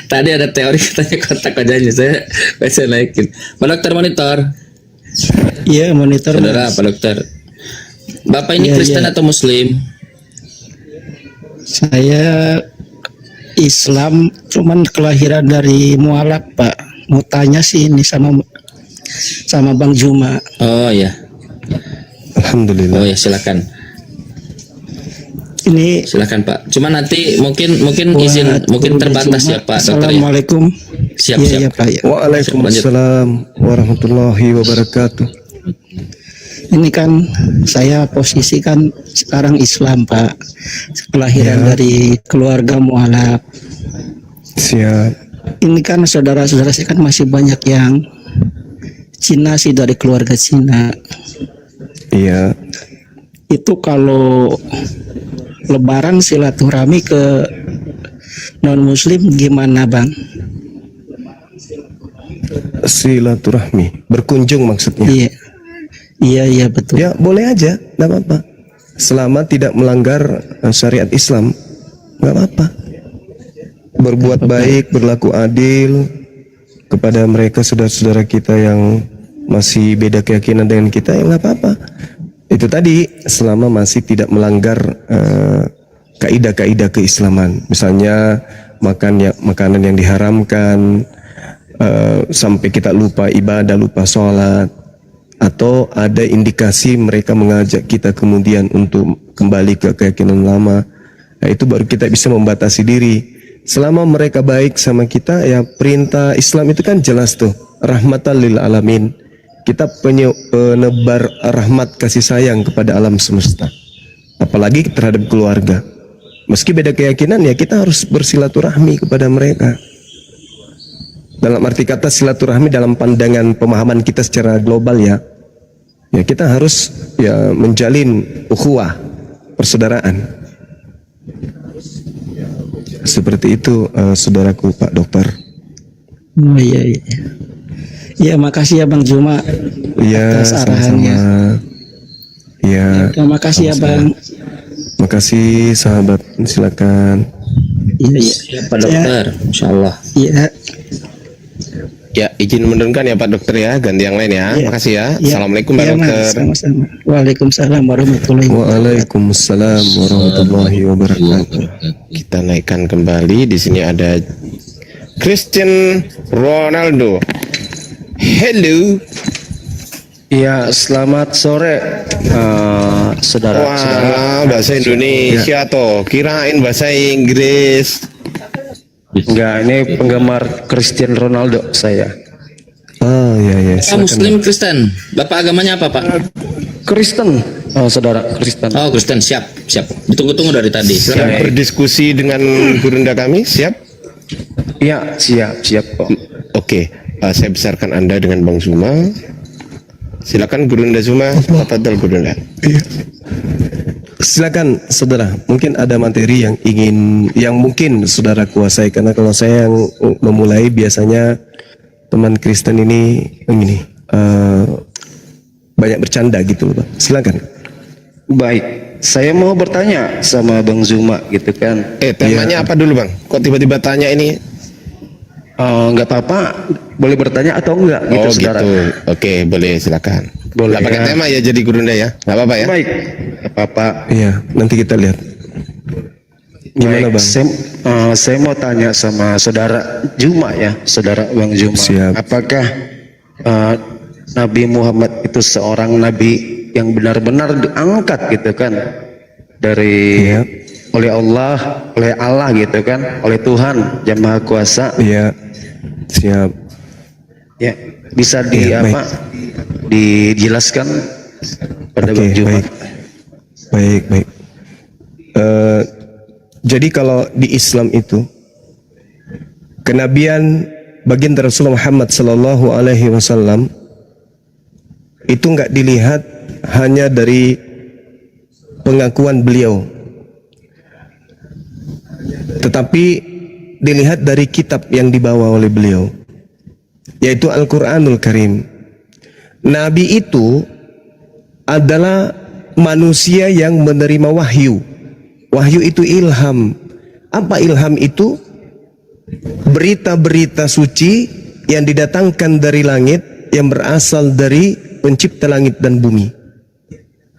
Tadi ada teori katanya kotak wajahnya. Saya naikin. Pak Dokter monitor. Iya, monitor. Saudara Pak Dokter. Bapak ini Kristen atau Muslim? Saya Islam, cuman kelahiran dari mualaf, Pak. Mau tanya sih ini sama Bang Juma. Oh ya. Alhamdulillah. Oh ya, silakan. Ini Silakan Pak. Cuma nanti mungkin izin mungkin terbatas ya Pak Dokter ya. Assalamualaikum. Siap. Iya, Pak. Ya. Waalaikumsalam warahmatullahi wabarakatuh. Ini kan saya posisi kan sekarang Islam, Pak. Kelahiran dari keluarga mualaf. Siap. Ini kan saudara-saudara saya kan masih banyak yang Cina sih, dari keluarga Cina. Iya. Itu kalau Lebaran silaturahmi ke non Muslim gimana, Bang? Silaturahmi, berkunjung maksudnya. Iya betul. Ya boleh aja, nggak apa-apa. Selama tidak melanggar syariat Islam, nggak apa-apa. Berbuat baik, berlaku adil kepada mereka saudara-saudara kita yang masih beda keyakinan dengan kita, ya nggak apa-apa. Itu tadi selama masih tidak melanggar kaidah-kaidah keislaman. Misalnya makanan yang diharamkan, sampai kita lupa ibadah, lupa sholat, atau ada indikasi mereka mengajak kita kemudian untuk kembali ke keyakinan lama. Nah, itu baru kita bisa membatasi diri. Selama mereka baik sama kita, ya perintah Islam itu kan jelas tuh, rahmatan lil alamin. Kita penebar rahmat kasih sayang kepada alam semesta, apalagi terhadap keluarga. Meski beda keyakinan, ya kita harus bersilaturahmi kepada mereka. Dalam arti kata silaturahmi dalam pandangan pemahaman kita secara global ya kita harus ya menjalin ukhuwah, persaudaraan. Seperti itu saudaraku Pak Dokter. Oh iya. Ya, makasih ya Bang Juma atas arahannya. Iya. Terima kasih ya Bang. Makasih sahabat, silakan. Iya. Pak Dokter, insyaallah. Iya. Ya, izin menurunkan ya Pak Dokter ya, ganti yang lain ya. Makasih ya. Assalamualaikum Pak Dokter. Sama-sama. Waalaikumsalam warahmatullahi wabarakatuh. Waalaikumsalam warahmatullahi wabarakatuh. Kita naikkan kembali. Di sini ada Cristiano Ronaldo. Hello. Ya, selamat sore saudara. Wah, bahasa Indonesia toh. Kirain bahasa Inggris. Enggak, ini penggemar Cristiano Ronaldo saya. Oh iya. Bapak Muslim Kristen. Bapak agamanya apa Pak? Kristen. Oh, saudara Kristen. Oh, Kristen, siap. Ditunggu-tunggu dari tadi. Siap berdiskusi dengan gurunda kami, siap? Iya, siap kok. Oke, saya besarkan Anda dengan Bang Zuma. Silakan Gurunda Zuma, tafadhal Gurunda. Iya. Silakan saudara, mungkin ada materi yang mungkin saudara kuasai, karena kalau saya yang memulai biasanya teman Kristen ini banyak bercanda gitu loh, Pak. Silakan. Baik, saya mau bertanya sama Bang Zuma gitu kan. Temanya apa dulu Bang? Kok tiba-tiba tanya ini? Enggak apa-apa, boleh bertanya atau enggak gitu saudara. Gitu. Oke, boleh silakan. Boleh. Nggak pakai tema ya jadi Gurunda ya, nggak apa-apa ya? Baik, apa-apa. Iya, nanti kita lihat. Gimana Bang? Saya mau tanya sama saudara Juma ya, saudara Bang Juma. Siap. Apakah Nabi Muhammad itu seorang nabi yang benar-benar diangkat gitu kan dari oleh Allah gitu kan, oleh Tuhan Yang Maha Kuasa. Iya. Siap. Ya, bisa Ya, dijelaskan pada Bang Juma. Baik. Jadi kalau di Islam itu kenabian baginda Rasulullah Muhammad Sallallahu Alaihi Wasallam itu nggak dilihat hanya dari pengakuan beliau, tetapi dilihat dari kitab yang dibawa oleh beliau, yaitu Al-Quranul Karim. Nabi itu adalah manusia yang menerima wahyu. Wahyu itu ilham. Apa ilham itu? Berita-berita suci yang didatangkan dari langit, yang berasal dari pencipta langit dan bumi.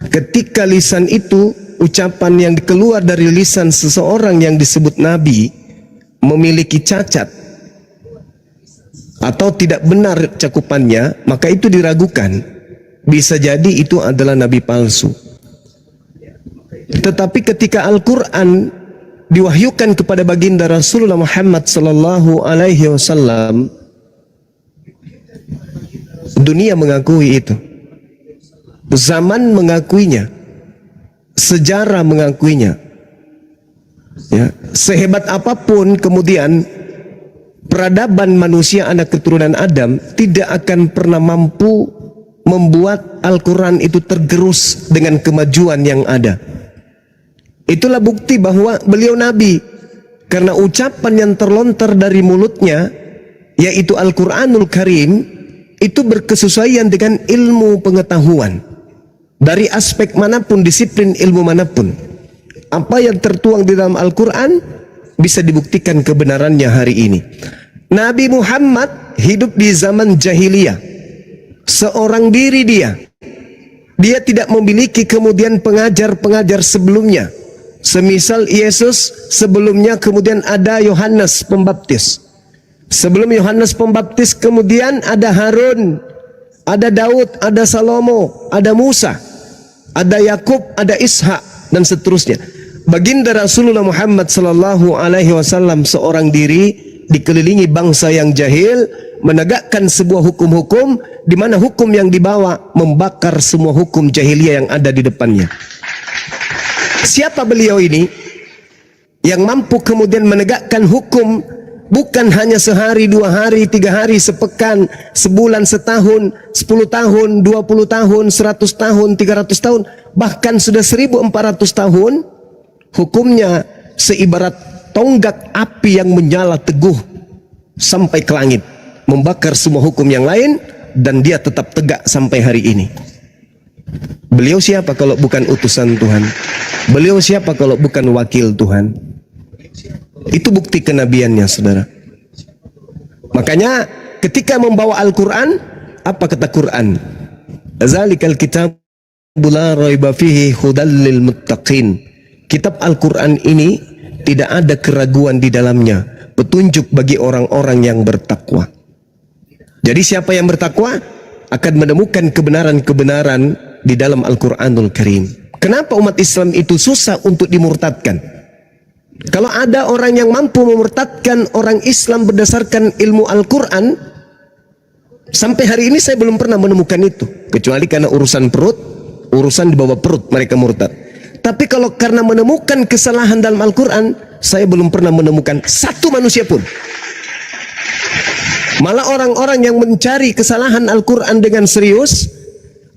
Ketika lisan itu, ucapan yang keluar dari lisan seseorang yang disebut Nabi memiliki cacat atau tidak benar cakupannya, maka itu diragukan. Bisa jadi itu adalah Nabi palsu. Tetapi ketika Al-Quran diwahyukan kepada baginda Rasulullah Muhammad Sallallahu Alaihi Wasallam, dunia mengakui itu, zaman mengakuinya, sejarah mengakuinya. Ya, sehebat apapun kemudian peradaban manusia anak keturunan Adam tidak akan pernah mampu membuat Al-Quran itu tergerus dengan kemajuan yang ada. Itulah bukti bahwa beliau Nabi, karena ucapan yang terlontar dari mulutnya, yaitu Al-Quranul Karim, itu berkesesuaian dengan ilmu pengetahuan. Dari aspek manapun, disiplin ilmu manapun, apa yang tertuang di dalam Al-Quran bisa dibuktikan kebenarannya hari ini. Nabi Muhammad hidup di zaman jahiliyah, seorang diri dia tidak memiliki kemudian pengajar-pengajar sebelumnya. Semisal Yesus, sebelumnya kemudian ada Yohanes Pembaptis. Sebelum Yohanes Pembaptis kemudian ada Harun, ada Daud, ada Salomo, ada Musa, ada Yakub, ada Ishak, dan seterusnya. Baginda Rasulullah Muhammad Sallallahu Alaihi Wasallam seorang diri dikelilingi bangsa yang jahil, menegakkan sebuah hukum-hukum di mana hukum yang dibawa membakar semua hukum jahiliyah yang ada di depannya. Siapa beliau ini yang mampu kemudian menegakkan hukum bukan hanya sehari, 2 hari, 3 hari, sepekan, sebulan, setahun, 10 tahun, 20 tahun, 100 tahun, 300 tahun, bahkan sudah 1400 tahun. Hukumnya seibarat tonggak api yang menyala teguh sampai ke langit, membakar semua hukum yang lain, dan dia tetap tegak sampai hari ini. Beliau siapa kalau bukan utusan Tuhan? Beliau siapa kalau bukan wakil Tuhan? Itu bukti kenabiannya, saudara. Makanya ketika membawa Al-Quran, apa kata Quran? Zalikal kitabu la raiba fihi hudal lil muttaqin. Kitab Al-Quran ini tidak ada keraguan di dalamnya, petunjuk bagi orang-orang yang bertakwa. Jadi siapa yang bertakwa akan menemukan kebenaran-kebenaran di dalam Al-Quranul Karim. Kenapa umat Islam itu susah untuk dimurtadkan? Kalau ada orang yang mampu memurtadkan orang Islam berdasarkan ilmu Al-Quran, sampai hari ini saya belum pernah menemukan itu, kecuali karena urusan perut, urusan di bawah perut mereka murtad. Tapi kalau karena menemukan kesalahan dalam Al-Quran, saya belum pernah menemukan satu manusia pun. Malah orang-orang yang mencari kesalahan Al-Quran dengan serius,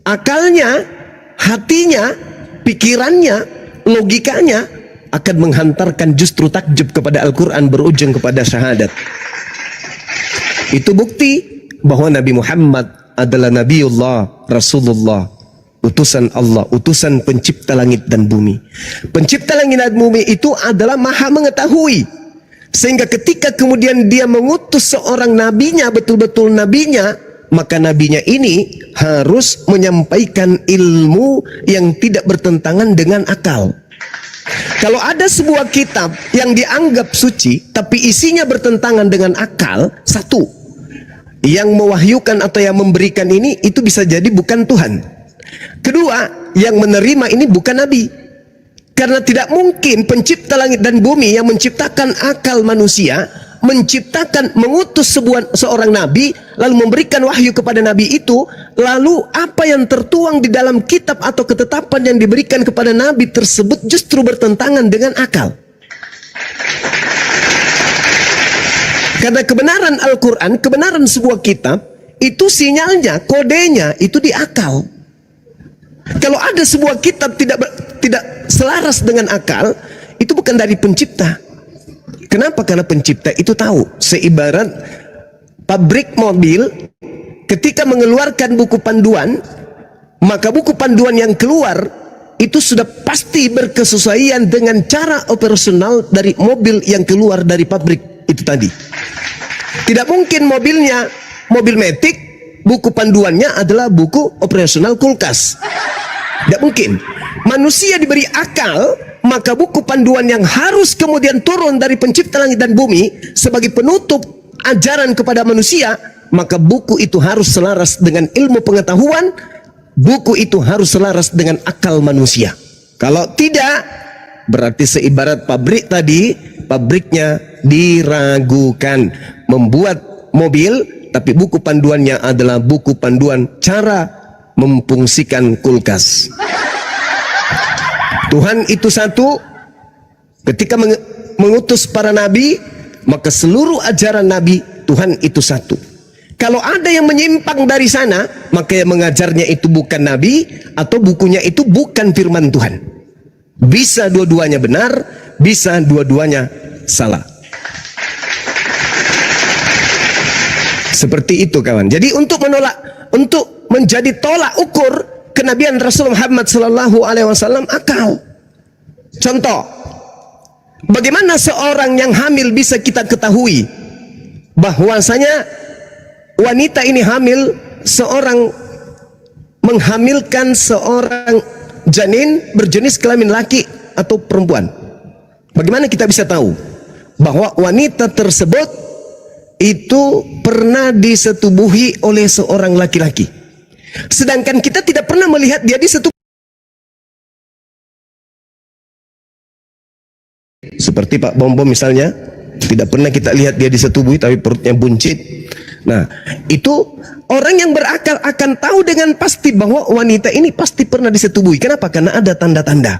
akalnya, hatinya, pikirannya, logikanya akan menghantarkan justru takjub kepada Al-Quran berujung kepada syahadat. Itu bukti bahwa Nabi Muhammad adalah Nabiullah, Rasulullah, utusan Allah, utusan pencipta langit dan bumi. Pencipta langit dan bumi itu adalah maha mengetahui, sehingga ketika kemudian dia mengutus seorang nabinya, betul-betul nabinya, maka nabinya ini harus menyampaikan ilmu yang tidak bertentangan dengan akal. Kalau ada sebuah kitab yang dianggap suci tapi isinya bertentangan dengan akal, satu, yang mewahyukan atau yang memberikan ini itu bisa jadi bukan Tuhan. Kedua, yang menerima ini bukan nabi. Karena tidak mungkin pencipta langit dan bumi yang menciptakan akal manusia, mengutus seorang nabi, lalu memberikan wahyu kepada nabi itu, lalu apa yang tertuang di dalam kitab atau ketetapan yang diberikan kepada nabi tersebut justru bertentangan dengan akal. Karena kebenaran Al-Quran, kebenaran sebuah kitab, itu sinyalnya, kodenya itu di akal. Kalau ada sebuah kitab tidak selaras dengan akal, itu bukan dari pencipta. Kenapa? Karena pencipta itu tahu. Seibarat pabrik mobil ketika mengeluarkan buku panduan, maka buku panduan yang keluar itu sudah pasti berkesesuaian dengan cara operasional dari mobil yang keluar dari pabrik itu tadi. Tidak mungkin mobilnya mobil Matic, buku panduannya adalah buku operasional kulkas. Tidak mungkin. Manusia diberi akal, maka buku panduan yang harus kemudian turun dari pencipta langit dan bumi sebagai penutup ajaran kepada manusia, maka buku itu harus selaras dengan ilmu pengetahuan, buku itu harus selaras dengan akal manusia. Kalau tidak, berarti seibarat pabrik tadi, pabriknya diragukan, membuat mobil, tapi buku panduannya adalah buku panduan cara memfungsikan kulkas. Tuhan itu satu. Ketika mengutus para nabi, maka seluruh ajaran nabi Tuhan itu satu. Kalau ada yang menyimpang dari sana, maka yang mengajarnya itu bukan nabi, atau bukunya itu bukan firman Tuhan. Bisa dua-duanya benar, bisa dua-duanya salah. Seperti itu kawan. Jadi untuk menjadi tolak ukur kenabian Rasul Muhammad sallallahu alaihi wasallam akal. Contoh, bagaimana seorang yang hamil bisa kita ketahui bahwasanya wanita ini hamil, seorang menghamilkan seorang janin berjenis kelamin laki atau perempuan. Bagaimana kita bisa tahu bahwa wanita tersebut itu pernah disetubuhi oleh seorang laki-laki, sedangkan kita tidak pernah melihat dia disetubuhi? Seperti Pak Bom misalnya, tidak pernah kita lihat dia disetubuhi tapi perutnya buncit. Nah, itu orang yang berakal akan tahu dengan pasti bahwa wanita ini pasti pernah disetubuhi. Kenapa? Karena ada tanda-tanda.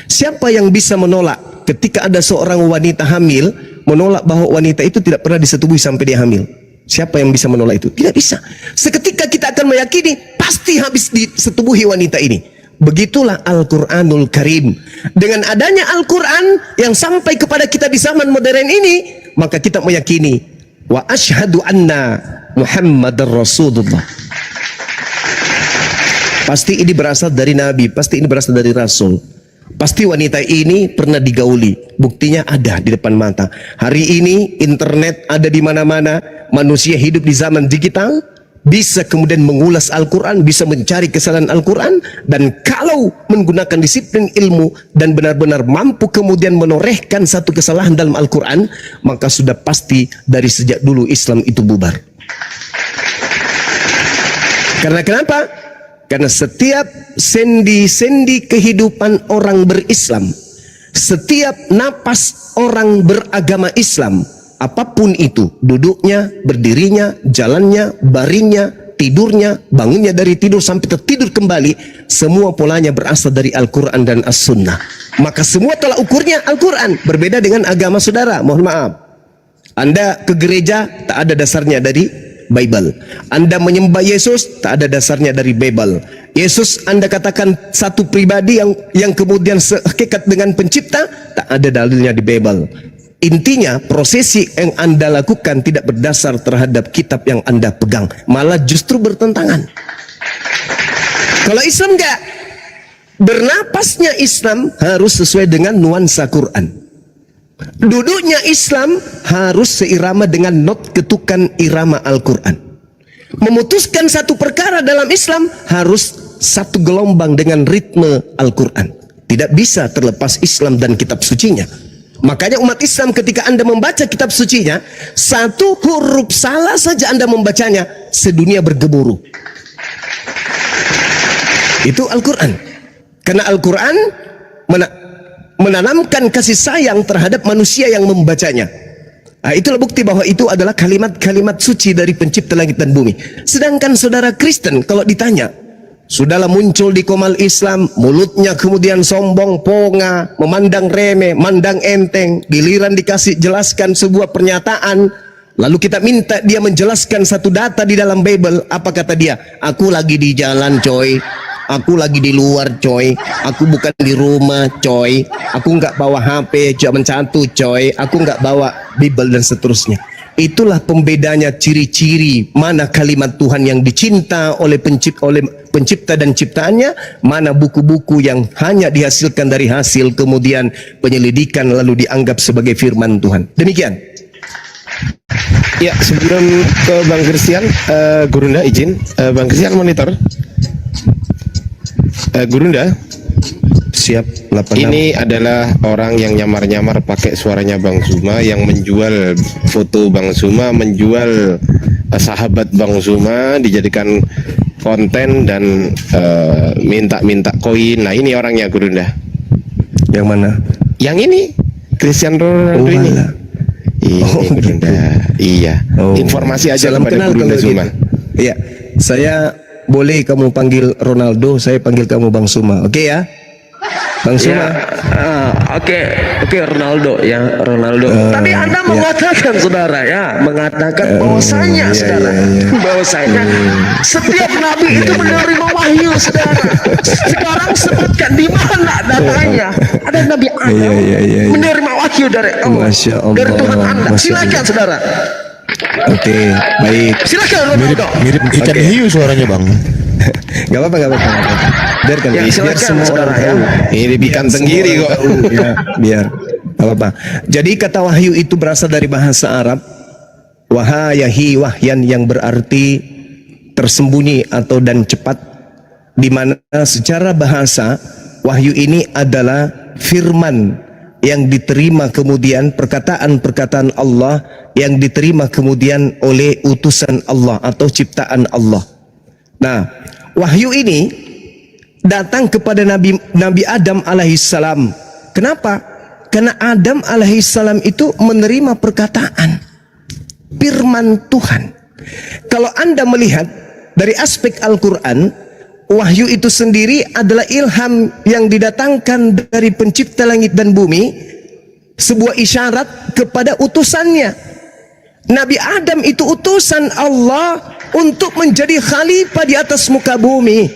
Siapa yang bisa menolak ketika ada seorang wanita hamil, menolak bahwa wanita itu tidak pernah disetubuhi sampai dia hamil? Siapa yang bisa menolak itu? Tidak bisa. Seketika kita akan meyakini pasti habis disetubuhi wanita ini. Begitulah Al-Quranul Karim. Dengan adanya Al-Quran yang sampai kepada kita di zaman modern ini, maka kita meyakini wa asyhadu anna Muhammadar Rasulullah. Pasti ini berasal dari Nabi, pasti ini berasal dari Rasul. Pasti wanita ini pernah digauli. Buktinya ada di depan mata. Hari ini internet ada di mana-mana. Manusia hidup di zaman digital, bisa kemudian mengulas Al-Quran, bisa mencari kesalahan Al-Quran, dan kalau menggunakan disiplin ilmu dan benar-benar mampu kemudian menorehkan satu kesalahan dalam Al-Quran, maka sudah pasti dari sejak dulu Islam itu bubar. Karena kenapa? Karena setiap sendi-sendi kehidupan orang berislam, setiap napas orang beragama Islam, apapun itu, duduknya, berdirinya, jalannya, baringnya, tidurnya, bangunnya dari tidur sampai tertidur kembali, semua polanya berasal dari Al-Quran dan As-Sunnah. Maka semua tolak ukurnya Al-Quran. Berbeda dengan agama saudara, mohon maaf. Anda ke gereja, tak ada dasarnya dari Bible. Anda menyembah Yesus, tak ada dasarnya dari Bible. Yesus Anda katakan satu pribadi yang kemudian sehakikat dengan pencipta, tak ada dalilnya di Bible. Intinya prosesi yang Anda lakukan tidak berdasar terhadap kitab yang Anda pegang, malah justru bertentangan. Kalau Islam enggak, bernapasnya Islam harus sesuai dengan nuansa Quran. Duduknya Islam harus seirama dengan not ketukan irama Al-Quran. Memutuskan satu perkara dalam Islam harus satu gelombang dengan ritme Al-Quran. Tidak bisa terlepas Islam dan kitab sucinya. Makanya umat Islam ketika Anda membaca kitab sucinya, satu huruf salah saja Anda membacanya, sedunia bergemuruh. Itu Al-Quran. Karena Al-Quran menanamkan kasih sayang terhadap manusia yang membacanya. Itulah bukti bahwa itu adalah kalimat-kalimat suci dari pencipta langit dan bumi. Sedangkan saudara Kristen kalau ditanya, sudahlah muncul di Komal Islam, mulutnya kemudian sombong, ponga, memandang remeh, mandang enteng, giliran dikasih jelaskan sebuah pernyataan, lalu kita minta dia menjelaskan satu data di dalam Bible, apa kata dia? Aku lagi di jalan coy, aku lagi di luar coy, aku bukan di rumah coy, aku nggak bawa HP, cuma satu coy, aku nggak bawa Bible dan seterusnya. Itulah pembedanya, ciri-ciri mana kalimat Tuhan yang dicinta oleh pencipta dan ciptaannya, mana buku-buku yang hanya dihasilkan dari hasil kemudian penyelidikan lalu dianggap sebagai firman Tuhan. Demikian. Ya, sebelum ke Bang Christian, Gurunda izin, Bang Christian monitor. Gurunda, siap. 86. Ini adalah orang yang nyamar-nyamar pakai suaranya Bang Zuma, yang menjual foto Bang Zuma, menjual sahabat Bang Zuma, dijadikan konten dan minta-minta koin. Nah, ini orangnya Gurunda. Yang mana? Yang ini, Christian Ronaldo ini. Ini Gurunda. Iya. Informasi aja Salam kepada kenal Gurunda kalau Zuma. gitu. Iya, saya boleh kamu panggil Ronaldo, saya panggil kamu Bang Zuma. Oke ya? Bang Zuma. Oke, Ronaldo ya, Ronaldo. Tadi Anda mengatakan saudara ya, mengatakan bahwasanya saudara, bahwasanya setiap nabi itu menerima wahyu saudara. Sekarang sebutkan di mana datanya ada Nabi Adam menerima wahyu dari Allah, Masya Allah. dari Tuhan Anda. Masya Silakan Allah. saudara. Oke, baik. Silakan Ronaldo. Mirip ikan hiu suaranya bang. Gak apa-apa. Biarkan, Ya, biar silakan, semua saudara, orang tahu. Ini ikan tenggiri kok. Ya, biar. Gak apa-apa. Jadi kata wahyu itu berasal dari bahasa Arab. Wahayahi, wahyan, yang berarti tersembunyi atau dan cepat. Di mana secara bahasa wahyu ini adalah firman yang diterima kemudian, perkataan-perkataan Allah yang diterima kemudian oleh utusan Allah atau ciptaan Allah. Nah, wahyu ini datang kepada Nabi Adam alaihissalam. Kenapa? Karena Adam alaihissalam itu menerima perkataan firman Tuhan. Kalau Anda melihat dari aspek Al-Quran, wahyu itu sendiri adalah ilham yang didatangkan dari pencipta langit dan bumi, sebuah isyarat kepada utusannya. Nabi Adam itu utusan Allah untuk menjadi khalifah di atas muka bumi.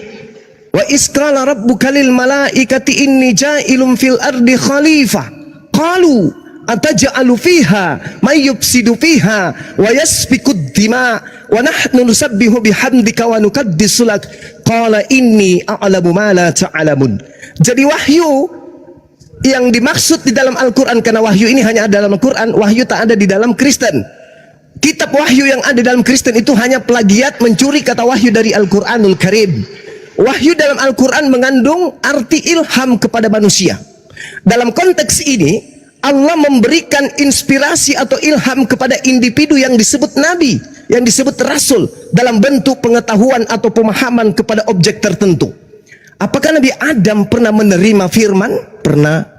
Wa isqala rabbuka lil malaikati inni ja'ilun fil ardi khalifah. Qalu ataj'alu fiha may yufsidu fiha wa yasfikud dima wa nahnu nusabbihu bihamdika wa nuqaddisu lak. Qala inni a'lamu ma la ta'lamun. Jadi wahyu yang dimaksud di dalam Al-Quran, karena wahyu ini hanya ada dalam Al-Quran, wahyu tak ada di dalam Kristen. Kitab wahyu yang ada dalam Kristen itu hanya plagiat, mencuri kata wahyu dari Al-Quranul Karim. Wahyu dalam Al-Quran mengandung arti ilham kepada manusia. Dalam konteks ini, Allah memberikan inspirasi atau ilham kepada individu yang disebut nabi, yang disebut rasul, dalam bentuk pengetahuan atau pemahaman kepada objek tertentu. Apakah Nabi Adam pernah menerima firman? Pernah.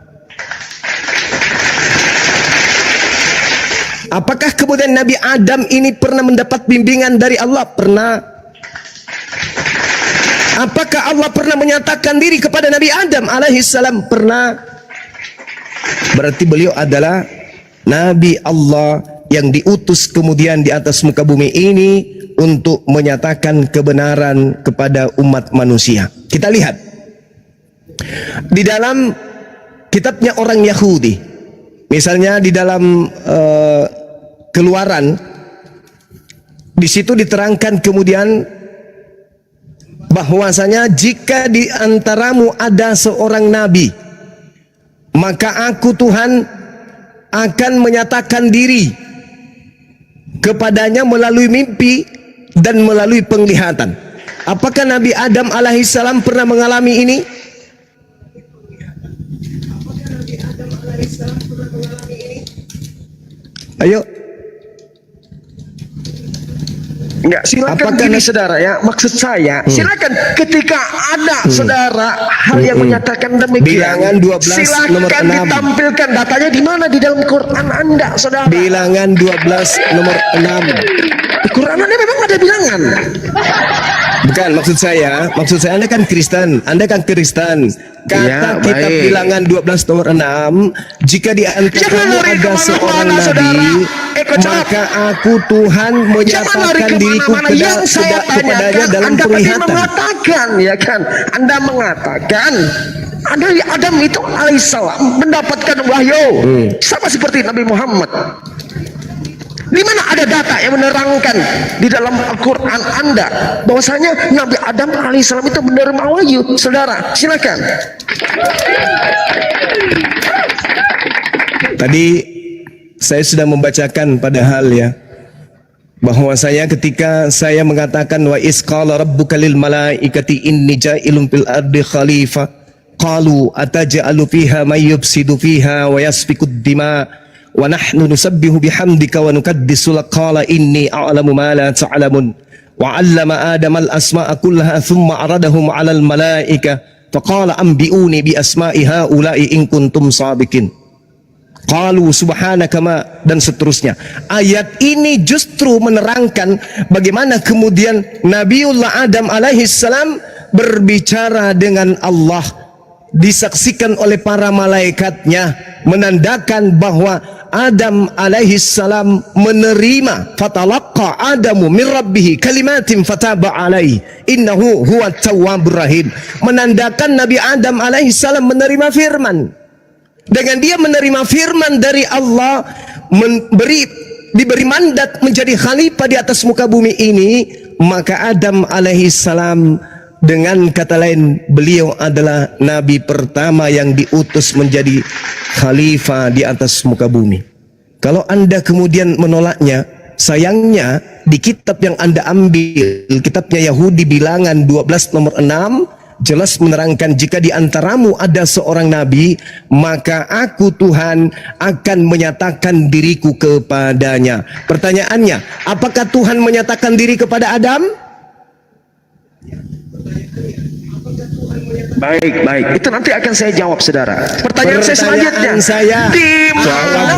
Apakah kemudian Nabi Adam ini pernah mendapat bimbingan dari Allah? Pernah. Apakah Allah pernah menyatakan diri kepada Nabi Adam alaihissalam? Pernah. Berarti beliau adalah Nabi Allah yang diutus kemudian di atas muka bumi ini untuk menyatakan kebenaran kepada umat manusia. Kita lihat di dalam kitabnya orang Yahudi, misalnya di dalam Keluaran, di situ diterangkan kemudian bahwasanya jika di antaramu ada seorang nabi, maka aku Tuhan akan menyatakan diri kepadanya melalui mimpi dan melalui penglihatan. Apakah Nabi Adam alaihissalam pernah mengalami ini? Ayo. Enggak, silakan gini saudara ya. Maksud saya, silakan ketika ada saudara hal yang menyatakan demikian, Bilangan 12 nomor silakan 6. ditampilkan datanya di mana di dalam Quran Anda, saudara. Bilangan 12 nomor 6. Di Quran Anda memang ada bilangan. Bukan, maksud saya Anda kan Kristen. Kata Ya, kitab baik. bilangan 12 nomor 6, jika di antaramu ada seorang nabi, maka aku Tuhan menyatakan diriku yang saya kepadanya tanyakan, dalam Anda tadi penglihatan. mengatakan, ya kan? Anda mengatakan Adam itu alaihissalam mendapatkan wahyu sama seperti Nabi Muhammad. Di mana ada data yang menerangkan di dalam Al-Quran Anda bahwasanya Nabi Adam alaihissalam itu menerima wahyu? Saudara, silakan. Tadi saya sudah membacakan padahal ya, bahwasanya ketika saya mengatakan wa isqala rabbuka lil malaikati inni ja'ilun fil ardi khalifah qalu ataj'alu fiha may yufsidu fiha wa yasfiku ad-dima wa nahnu nusabbihu bihamdika wa nukaddisu lak qala inni a'lamu ma la ta'lamun wa 'allama adama al-asma'a kullaha thumma 'aradahum 'ala al-malaika faqala anbi'uni bi asma'i haula'i in kuntum sabiqin. Qalu subhanaka ma, dan seterusnya. Ayat ini justru menerangkan bagaimana kemudian Nabiullah Adam alaihissalam berbicara dengan Allah, disaksikan oleh para malaikatnya, menandakan bahwa Adam alaihissalam menerima, fatalaqqa Adamu min rabbih kalimatin fataba alaihi innahu huwa tawwabur rahim, menandakan Nabi Adam alaihissalam menerima firman. Dengan dia menerima firman dari Allah, diberi mandat menjadi khalifah di atas muka bumi ini, maka Adam alaihissalam, dengan kata lain, beliau adalah nabi pertama yang diutus menjadi khalifah di atas muka bumi. Kalau Anda kemudian menolaknya, sayangnya di kitab yang Anda ambil, kitabnya Yahudi bilangan 12 nomor 6, jelas menerangkan jika di antaramu ada seorang nabi, maka aku Tuhan akan menyatakan diriku kepadanya. Pertanyaannya, apakah Tuhan menyatakan diri kepada Adam? Baik. Itu nanti akan saya jawab, saudara. Pertanyaan saya selanjutnya. Di mana?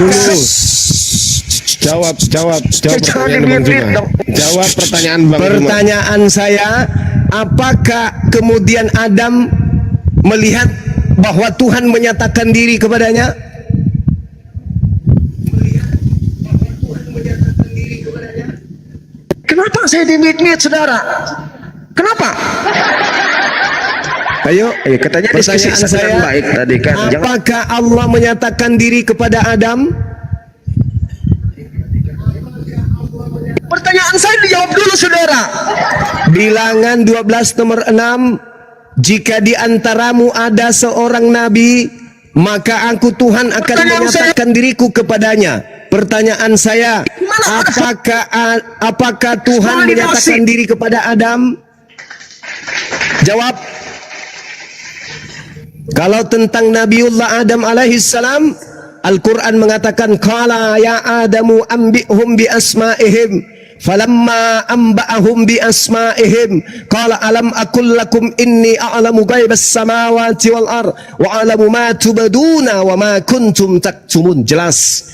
Jawab pertanyaan Bang Zuma. Jawab pertanyaan Bang Zuma. Pertanyaan saya, apakah kemudian Adam melihat bahwa Tuhan menyatakan diri kepadanya? Kenapa saya di-mute, saudara? Kenapa? Ayo, katanya diskusi pertanyaan saya, baik tadi kan. apakah Allah menyatakan diri kepada Adam? Pertanyaan saya dijawab dulu, saudara. Bilangan 12 nomor 6, jika di antaramu ada seorang nabi, maka aku Tuhan akan menyatakan diriku kepadanya. Pertanyaan saya, apakah Tuhan menyatakan diri kepada Adam? Jawab. Kalau tentang Nabiullah Adam alaihissalam, Al-Quran mengatakan, qala ya Adamu ambihum bi asma'ihim, falamma amba'ahum bi asma'ihim qala alam aqul lakum inni a'lamu ghaibas samawati wal ard wa a'lamu ma tubduna wa ma kuntum taktumun. Jelas.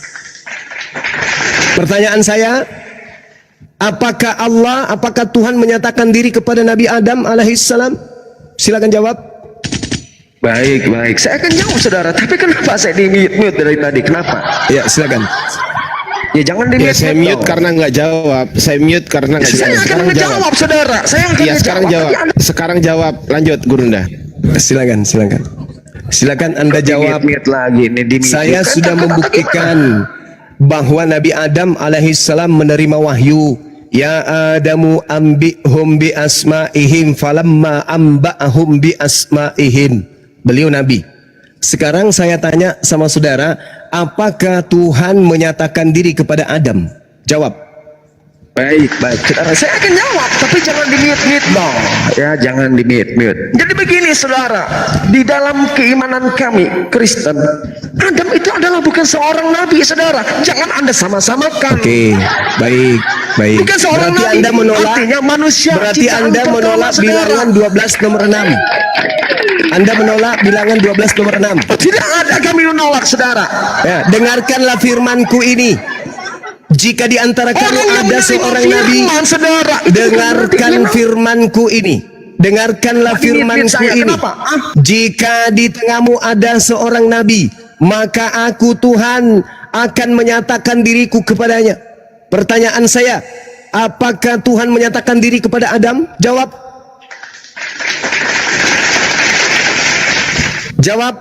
Pertanyaan saya, apakah Tuhan menyatakan diri kepada Nabi Adam alaihissalam? Silakan jawab. Baik. Saya akan jawab, saudara. Tapi kenapa saya di-mute dari tadi? Kenapa? Ya, silakan. Ya jangan di-mute. Saya mute karena nggak jawab. Saya mute karena nggak jawab. Saya akan menjawab, saudara. Saya akan sekarang jawab. Sekarang jawab. Lanjut, Gurunda. Silakan. Silakan Anda jawab. Saya sudah membuktikan bahwa Nabi Adam alaihissalam menerima wahyu. Ya Adamu ambihum bi asma'ihim falamma amba'ahum bi asma'ihim. Beliau Nabi. Sekarang saya tanya sama saudara, apakah Tuhan menyatakan diri kepada Adam? Jawab. Baik, saudara. Saya akan jawab, tapi jangan di-mute dong. Ya, jangan di-mute. Jadi begini, saudara. Di dalam keimanan kami, Kristen, Adam itu adalah bukan seorang nabi, saudara. Jangan Anda sama-samakan. Oke, baik. Bukan seorang Berarti nabi. Anda menolak, Artinya manusia. berarti ciptaan Anda pertama, menolak saudara. bilangan 12 nomor 6. Anda menolak bilangan 12 nomor 6. Tidak ada kami menolak, saudara. Ya, dengarkanlah firmanku ini. Jika di antara kamu ada seorang nabi, dengarkan firmanku ini. Dengarkanlah firmanku ini. Jika di tengahmu ada seorang nabi, maka aku Tuhan akan menyatakan diriku kepadanya. Pertanyaan saya, apakah Tuhan menyatakan diri kepada Adam? Jawab. Jawab.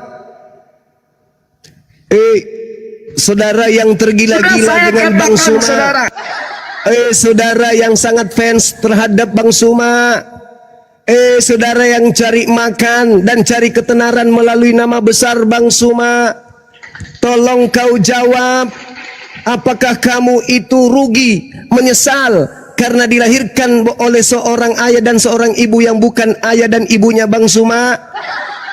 Saudara yang tergila-gila dengan Bang Suma, saudara yang sangat fans terhadap Bang Suma, saudara yang cari makan dan cari ketenaran melalui nama besar Bang Suma, tolong kau jawab, apakah kamu itu rugi, menyesal karena dilahirkan oleh seorang ayah dan seorang ibu yang bukan ayah dan ibunya Bang Suma?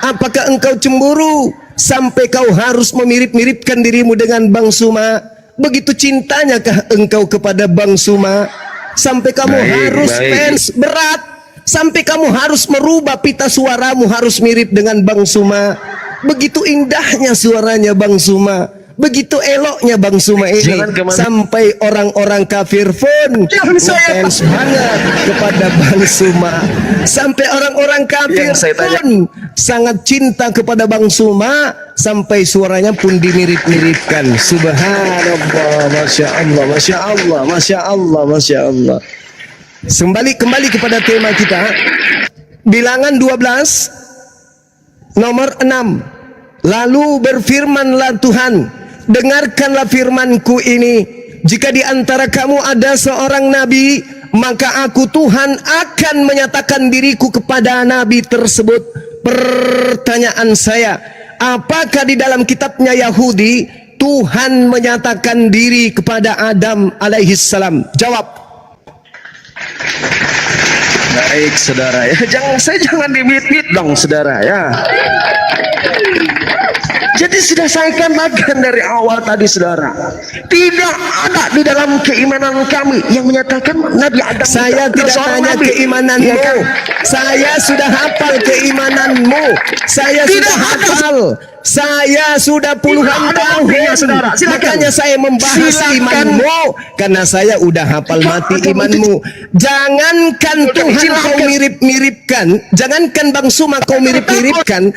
Apakah engkau cemburu sampai kau harus memirip-miripkan dirimu dengan Bang Suma? Begitu cintanyakah engkau kepada Bang Suma sampai kamu harus fans berat, sampai kamu harus merubah pita suaramu harus mirip dengan Bang Suma? Begitu indahnya suaranya Bang Suma, begitu eloknya Bang Suma ini, sampai orang-orang kafir pun fans banget kepada Bang Suma, sampai orang-orang kafir pun sangat cinta kepada Bang Suma, sampai suaranya pun dimirip-miripkan. Subhanallah, Masya Allah, Masya Allah, Masya Allah, Masya Allah. Kembali kepada tema kita, bilangan 12 nomor 6. Lalu berfirmanlah Tuhan, dengarkanlah firmanku ini. Jika di antara kamu ada seorang nabi, maka aku Tuhan akan menyatakan diriku kepada nabi tersebut. Pertanyaan saya, apakah di dalam kitabnya Yahudi Tuhan menyatakan diri kepada Adam alaihissalam? Jawab. Baik, saudara ya. Jangan di-mute dong, saudara ya. Jadi sudah saya katakan dari awal tadi, saudara, tidak ada di dalam keimanan kami yang menyatakan Nabi Adam. Saya tidak tanya keimananmu, saya sudah hafal keimananmu, saya sudah hafal, saya sudah puluhan tahun, makanya saya membahas imanmu, karena saya udah hafal mati imanmu. Jangankan Tuhan kau mirip-miripkan, jangankan Bang Suma kau mirip-miripkan,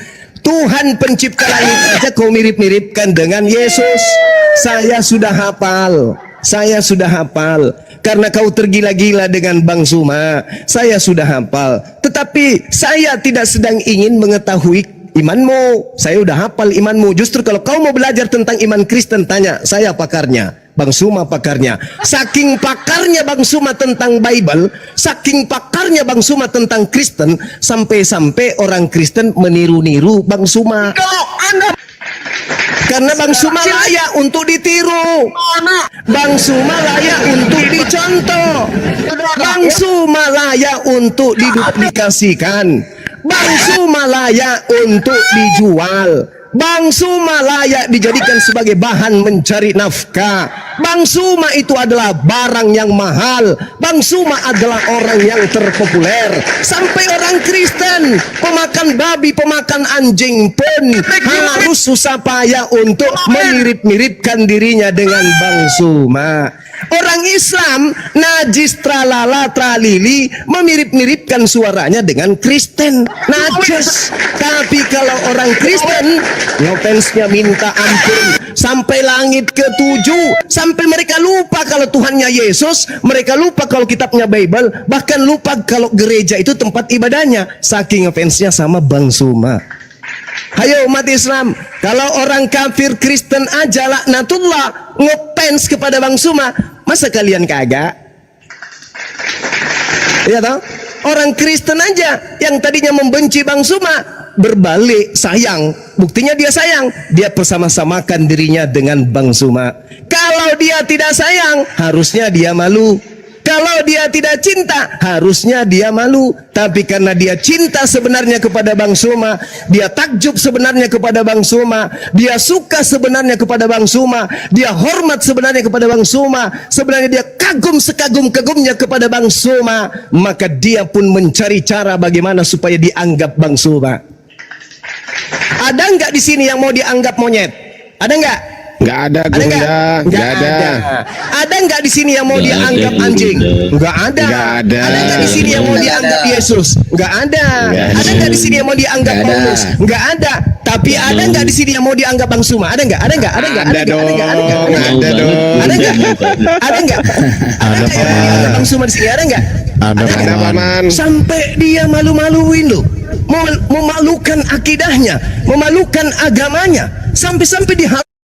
Tuhan pencipta langit aja kau mirip-miripkan dengan Yesus. Saya sudah hafal, saya sudah hafal. Karena kau tergila-gila dengan Bang Suma, saya sudah hafal. Tetapi saya tidak sedang ingin mengetahui imanmu. Saya udah hafal imanmu. Justru kalau kau mau belajar tentang iman Kristen, tanya saya pakarnya, Bang Suma pakarnya. Saking pakarnya Bang Suma tentang Bible, saking pakarnya Bang Suma tentang Kristen, sampai-sampai orang Kristen meniru-niru Bang Suma. Karena Bang Suma layak untuk ditiru, Bang Suma layak untuk dicontoh, Bang Suma layak untuk diduplikasikan, Bang Suma layak untuk dijual, Bang Suma layak dijadikan sebagai bahan mencari nafkah. Bang Suma itu adalah barang yang mahal. Bang Suma adalah orang yang terpopuler. Sampai orang Kristen, pemakan babi, pemakan anjing pun harus susah payah untuk memirip-miripkan dirinya dengan Bang Suma. Orang Islam najis tralala tralili memirip-miripkan suaranya dengan Kristen, najis. Tapi kalau orang Kristen ngefans-nya minta ampun sampai langit ke-7, sampai mereka lupa kalau Tuhannya Yesus, mereka lupa kalau kitabnya Bible, bahkan lupa kalau gereja itu tempat ibadahnya, saking ngefans-nya sama Bang Suma. Hayo umat Islam, kalau orang kafir Kristen aja laknatullah ngefans kepada Bang Suma, masa kalian kagak? Ya toh? Orang Kristen aja yang tadinya membenci Bang Suma berbalik sayang. Buktinya dia sayang, dia bersama-samakan dirinya dengan Bang Suma. Kalau dia tidak sayang, harusnya dia malu. Kalau dia tidak cinta, harusnya dia malu. Tapi karena dia cinta sebenarnya kepada Bang Suma, dia takjub sebenarnya kepada Bang Suma, dia suka sebenarnya kepada Bang Suma, dia hormat sebenarnya kepada Bang Suma, sebenarnya dia kagum sekagum-kagumnya kepada Bang Suma, maka dia pun mencari cara bagaimana supaya dianggap Bang Suma. Ada nggak di sini yang mau dianggap monyet? Ada nggak? Nggak ada, Gunda. Nggak ada. Ada nggak di sini yang mau dianggap anjing? Nggak ada. Nggak ada. Ada nggak di sini yang mau dianggap Yesus? Nggak ada. Ada nggak di sini yang mau dianggap Paulus? Nggak ada. Tapi ada nggak di sini yang mau dianggap Bang Suma? Ada nggak? Ada nggak? Ada nggak? Ada dong. Ada dong. Ada nggak? Ada nggak? Ada, Paman. Bang Suma di sini ada nggak? Ada, Paman. Sampai dia malu-maluin loh, memalukan akidahnya, memalukan agamanya, sampai-sampai di